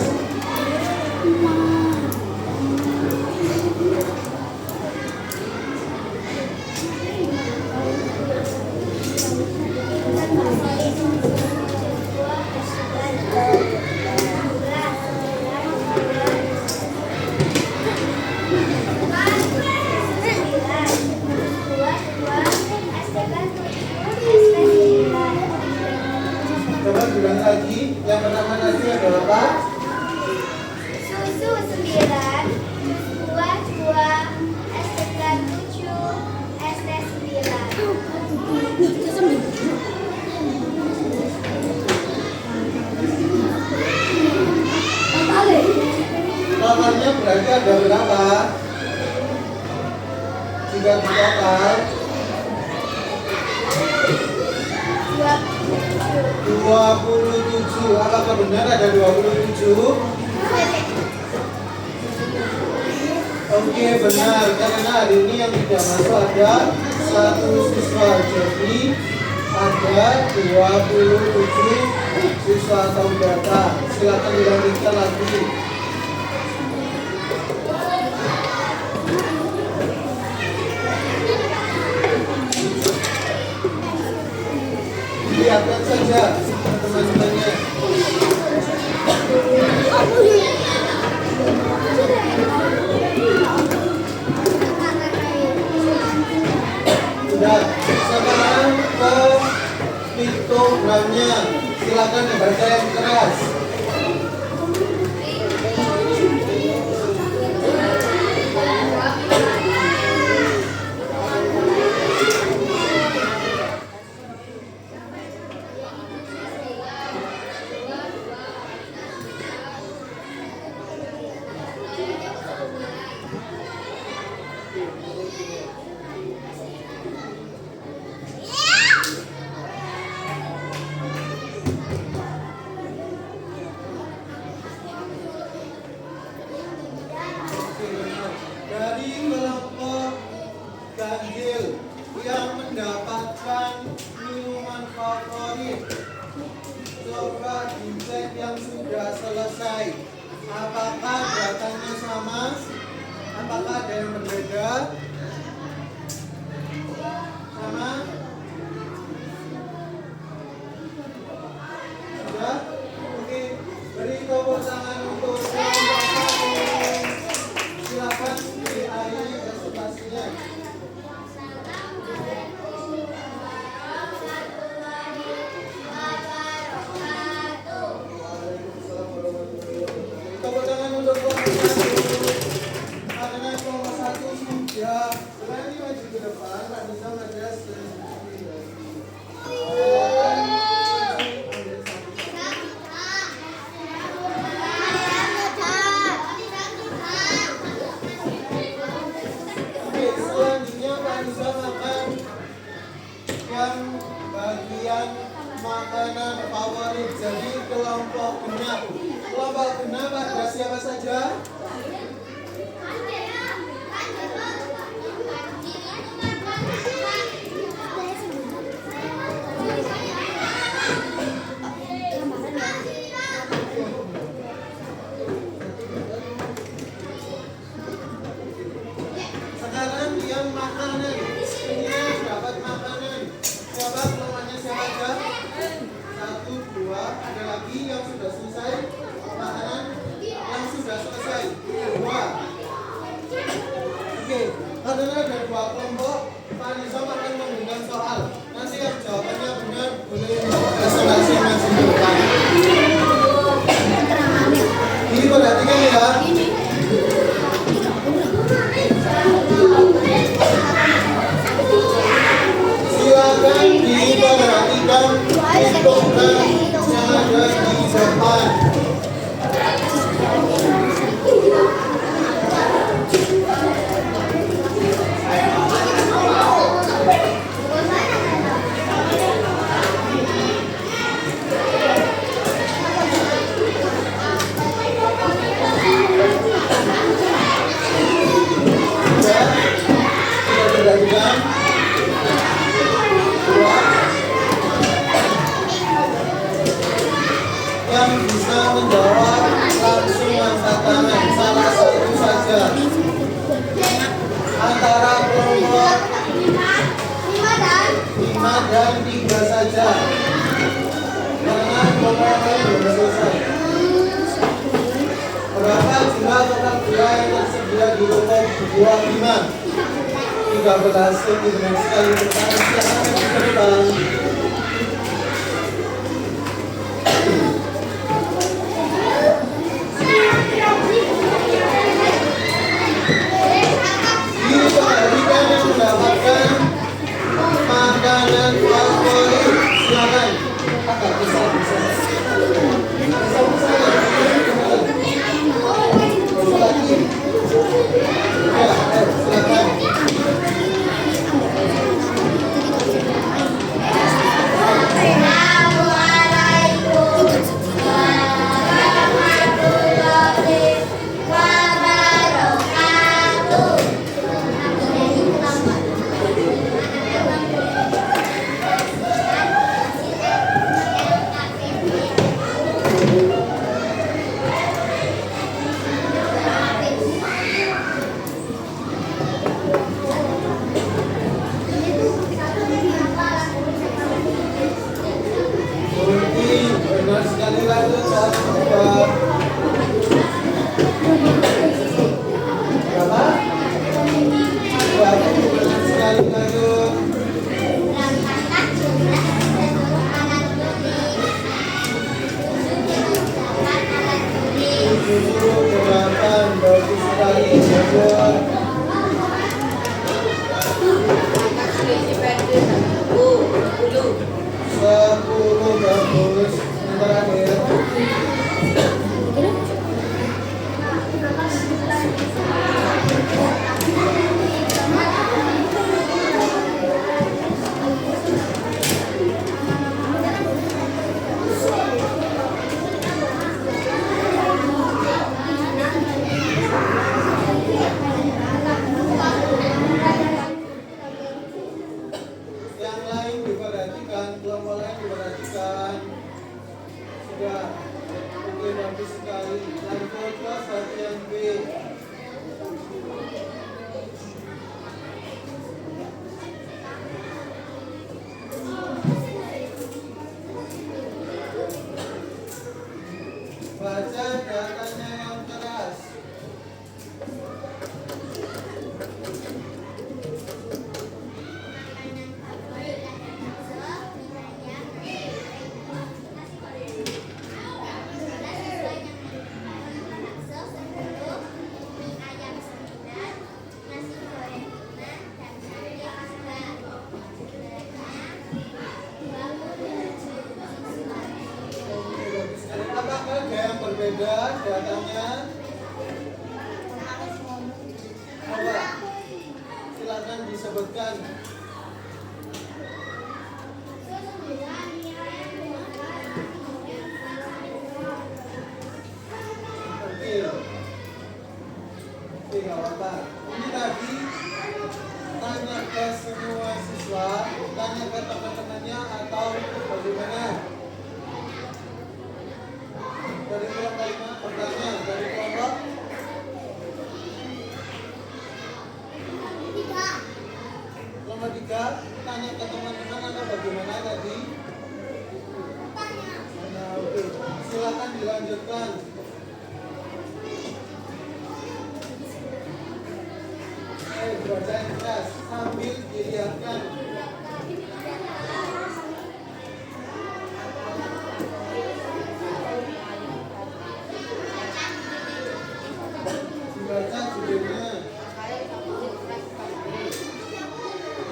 Speaker 1: Coba bilang lagi, yang pertama tadi adalah apa?
Speaker 2: Susu 9, buah 2, es degan 7, es teh 9.
Speaker 1: Totalnya berarti ada berapa? Jika di total 27. Apakah benar ada 27? Oke, benar. Karena hari ini yang tidak masuk ada 1 siswa. Jadi ada 27 siswa atau data. Silakan dilanjutkan lagi. Lihatkan saja teman-temannya. Sudah, sekarang ke piktogramnya. Silakan dibaca yang keras. Dari kelompok ganjil yang mendapatkan minuman favorit, coba dicek yang sudah selesai. Apakah datanya sama? Apakah ada yang berbeda? Sama? Sudah? Oke, beri tepuk tangan untuk kelompok satu. Silakan diakhiri presentasinya. Tepuk tangan untuk kelompok satu. Karena kelompok satu sudah berani maju ke depan, Pak Nisa Majas dan selanjutnya Pak Nisa makan yang bagian makanan favorit. Jadi kelompok genap. Kelompok genap ada siapa saja? Sekarang yang makanan. Ini dapat makanan. Siapa kelompoknya siapa aja? 1, 2. Ada lagi yang sudah selesai makanan yang sudah selesai 2. Oke, karena ada 2 kelompok, Pak Nisa akan memberikan soal. Nanti yang jawabannya benar boleh presentasi masih ke depan. Ini perhatikan ya. Silakan diperhatikan piktogram yang ada di depan. diam, dua, yang bisa menjawab langsung angkat tangan, salah satu saja antara kelompok 5 dan 3 saja karena kelompok lain belum selesai. Berapa jumlah total gula yang tersedia di kelompok 25? 13. Benar sekali. Silakan berterbang. Dikembalikan yang mendapatkan makanan favorit. Silakan. Kakak bisa. Benar sekali, lanjut saat berapa? Benar sekali, lanjut. Bagus sekali, lanjut. 10 bagus. Terakhir. Yang lain diperhatikan, kelompok lain diperhatikan. Sudah, oke, bagus sekali. Lanjut ke bagian B. Baca datanya yang keras. Apakah ada yang berbeda datanya? Coba silakan disebutkan. Oke, nggak apa-apa. Ini tadi tanya ke semua siswa, tanya ke teman-temannya atau bagaimana? Dari kelompok 5 bertanya, dari kelompok 3 tanya ke teman-teman atau bagaimana tadi? Nah, oke. Silakan dilanjutkan. Baca yang keras sambil dilihatkan. Baca judulnya.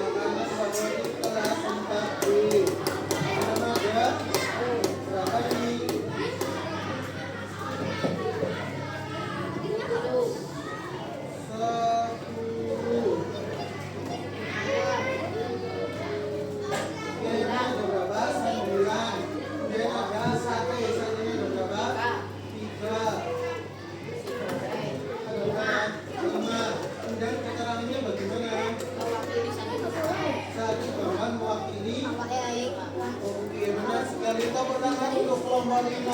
Speaker 1: Makanan favorit kelas 4B. Nama ada berapa ini? 10. Silakan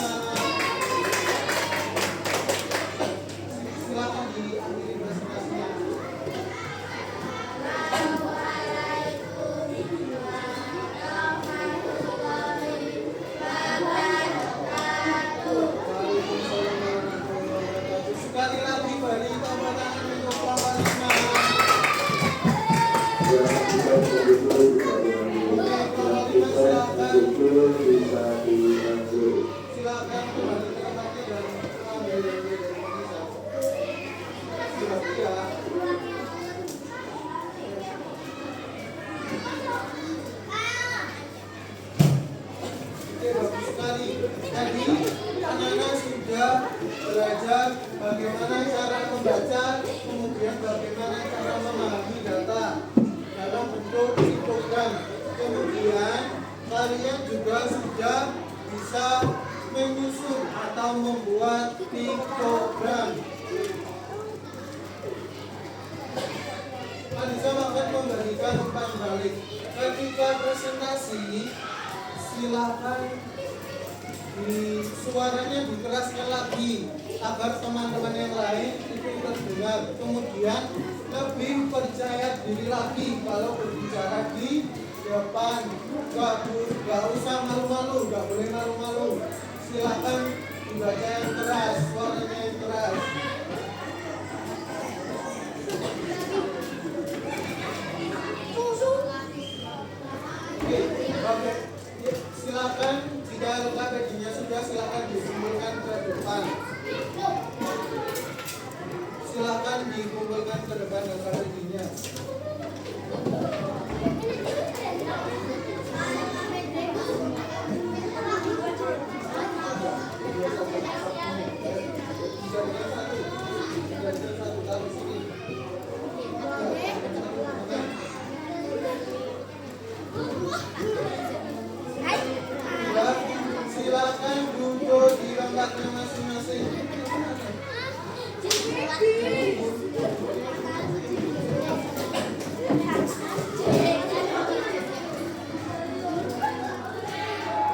Speaker 1: diakhiri presentasinya. Sekali lagi beri tepuk tangan untuk Bapak Lima. Silakan kembali ke tempatnya dan ambil dari Indonesia. Silakan ya. Oke, bagus sekali. Tadi anak-anak sudah belajar bagaimana cara membaca, kemudian bagaimana cara memahami data dalam bentuk histogram. Kemudian kalian juga sudah bisa menyusun atau membuat piktogram. Anissa akan memberikan umpan balik. Ketika presentasi, silakan suaranya dikeraskan lagi agar teman-teman yang lain itu terdengar. Kemudian lebih percaya diri lagi kalau berbicara di depan. Gak usah malu-malu, gak boleh malu-malu. Silakan dibaca yang keras, suaranya yang keras. Oke. Silakan jika LKPD-nya sudah, silakan dikumpulkan ke depan. Silakan dikumpulkan ke depan LKPD-nya. Silakan duduk di tempatnya masing-masing.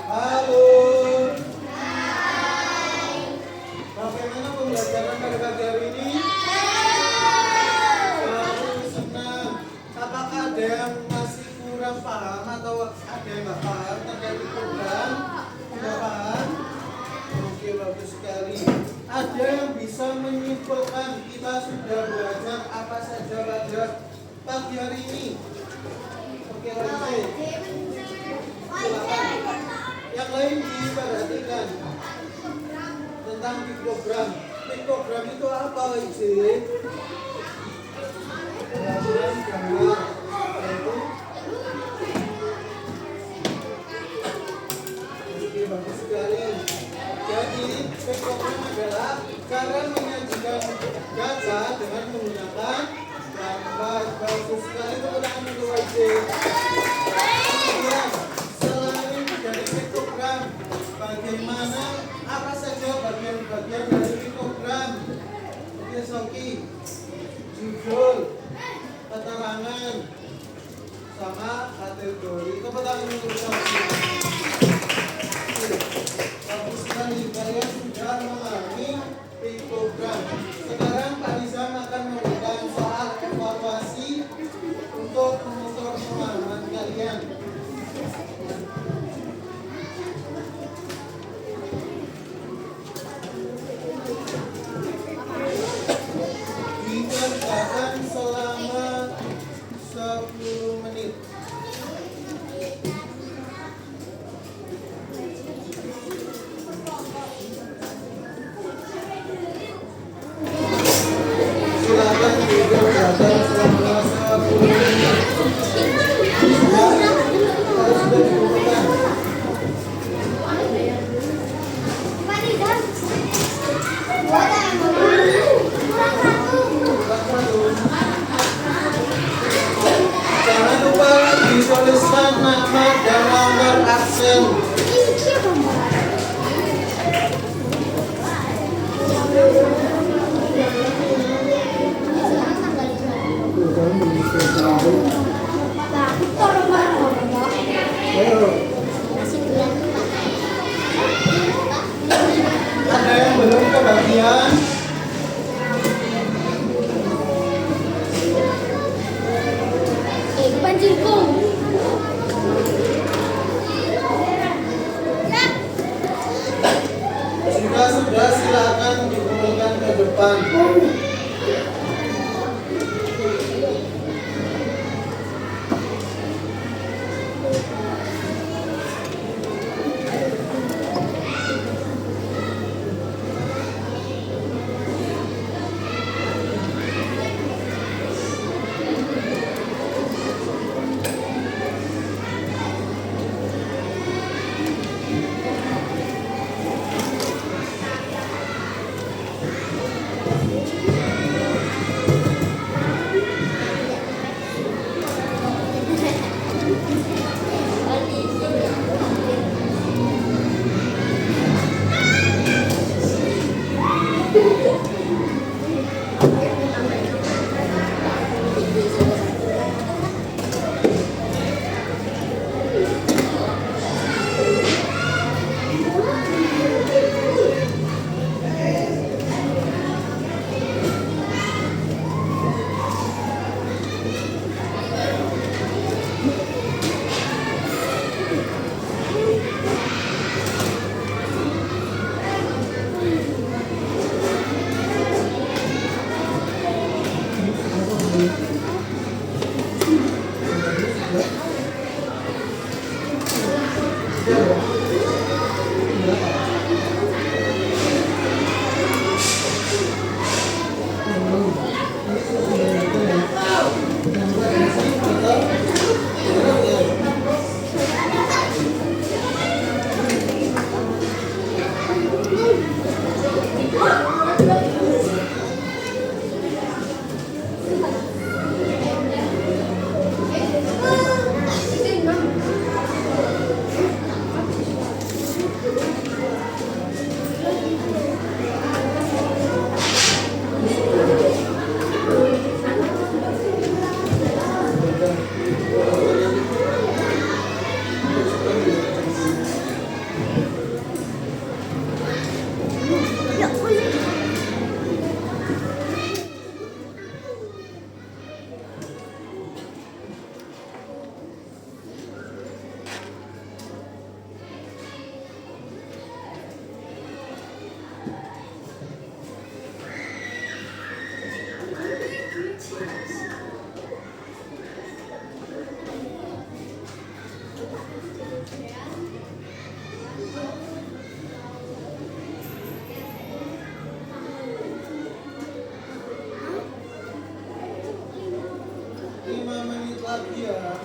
Speaker 1: Halo. Bagaimana pembelajaran pada pagi hari ini? Selalu senang. Apakah ada yang masih kurang paham atau ada yang nggak paham terkait program? Sudah paham? Oke, bagus sekali. Ada yang bisa menyimpulkan kita sudah belajar apa saja pada pagi hari ini? Oke, lanjut. Silakan. Yang lain diperhatikan tentang piktogram. Piktogram itu apa, Ijin? Diagram gambar, yaitu. Oke, bagus sekali. Jadi, piktogram adalah cara menyajikan data dengan menggunakan gambar. Bagus sekali, tepuk tangan untuk Ijin. Kemudian, selain dari piktogram, bagaimana apa saja bagian-bagian dari piktogram? Oke, Soki. Judul, keterangan, sama kategori. Tepuk tangan untuk Soki. Bagus sekali, kalian sudah memahami piktogram. Sekarang Pak Nizam akan memberikan soal evaluasi untuk mengukur pemahaman kalian. Dikerjakan selama 10 menit. Silakan dikerjakan selama 10 menit. Harus sudah dikumpulkan. Jangan lupa
Speaker 2: Jengkung.
Speaker 1: Jika sudah, silakan dikumpulkan ke depan. Lagi ya.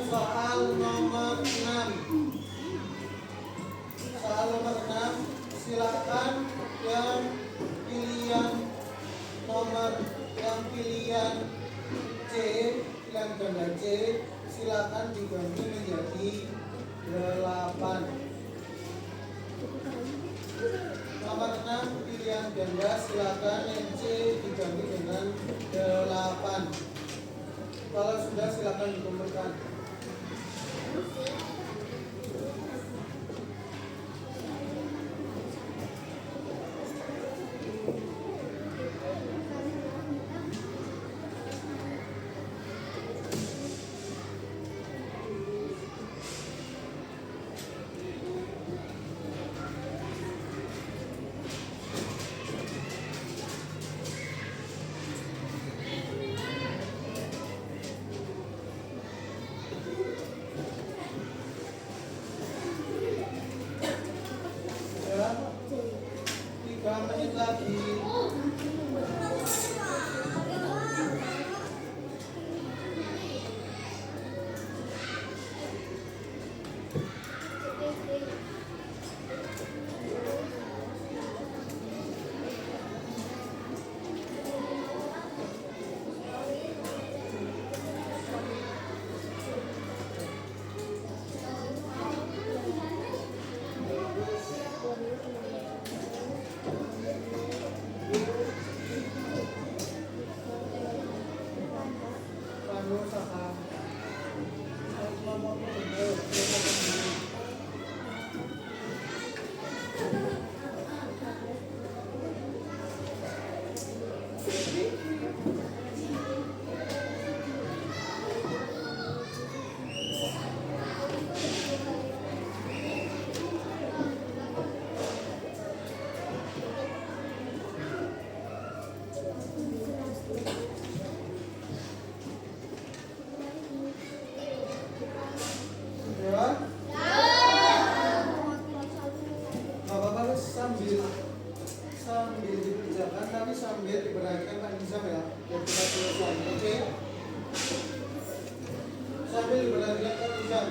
Speaker 1: soal nomor 6. Soal nomor 6, silakan yang pilihan C, pilihan ganda C, silakan diganti menjadi 8. Nomor 6, pilihan ganda, silakan yang C diganti dengan 8. Kalau sudah silakan dikumpulkan. Ya, 3 menit lagi. Panu saka. Ya. Nggak apa-apa, sambil dikerjakan tapi sambil diperhatikan Pak Nizam ya. Biar kita selesai, oke? Sambil diperhatikan Pak Nizam.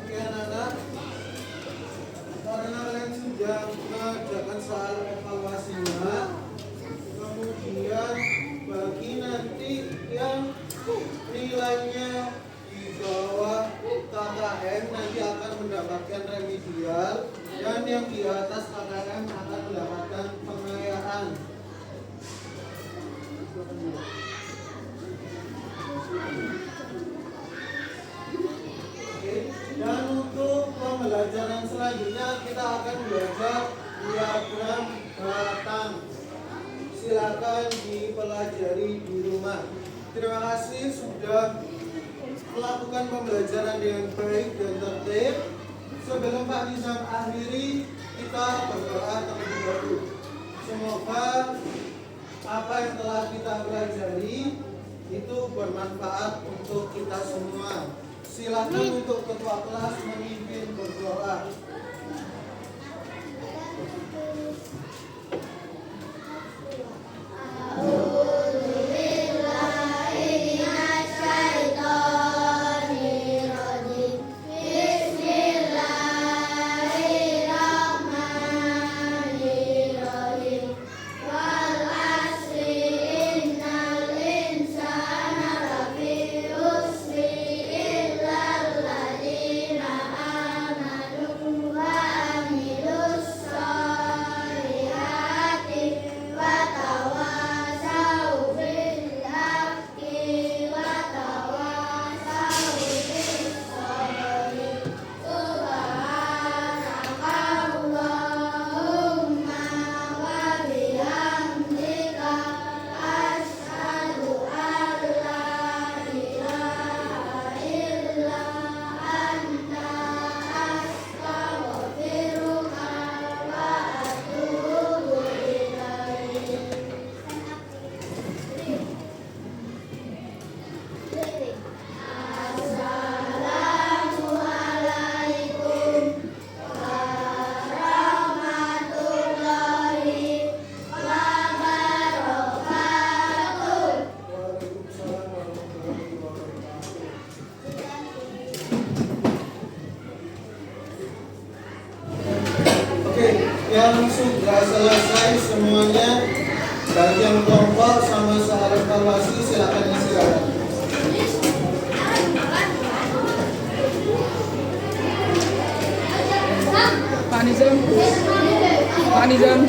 Speaker 1: Oke anak-anak, karena kalian sudah mengerjakan soal evaluasinya, kemudian bagi nanti yang nilainya di bawah KKM nanti akan mendapatkan remedial, dan yang di atas KKM akan mendapatkan pengayaan. Oke, dan untuk pembelajaran selanjutnya kita akan belajar diagram batang. Silakan dipelajari di rumah. Terima kasih sudah melakukan pembelajaran dengan baik dan tertib. Sebelum Pak Nizam akhiri, kita berdoa terlebih dahulu. Semoga apa yang telah kita pelajari itu bermanfaat untuk kita semua. Silakan untuk ketua kelas memimpin berdoa. yang sudah selesai semuanya, bagian kelompok sama soal evaluasi silakan istirahat.
Speaker 3: Pak Nizam.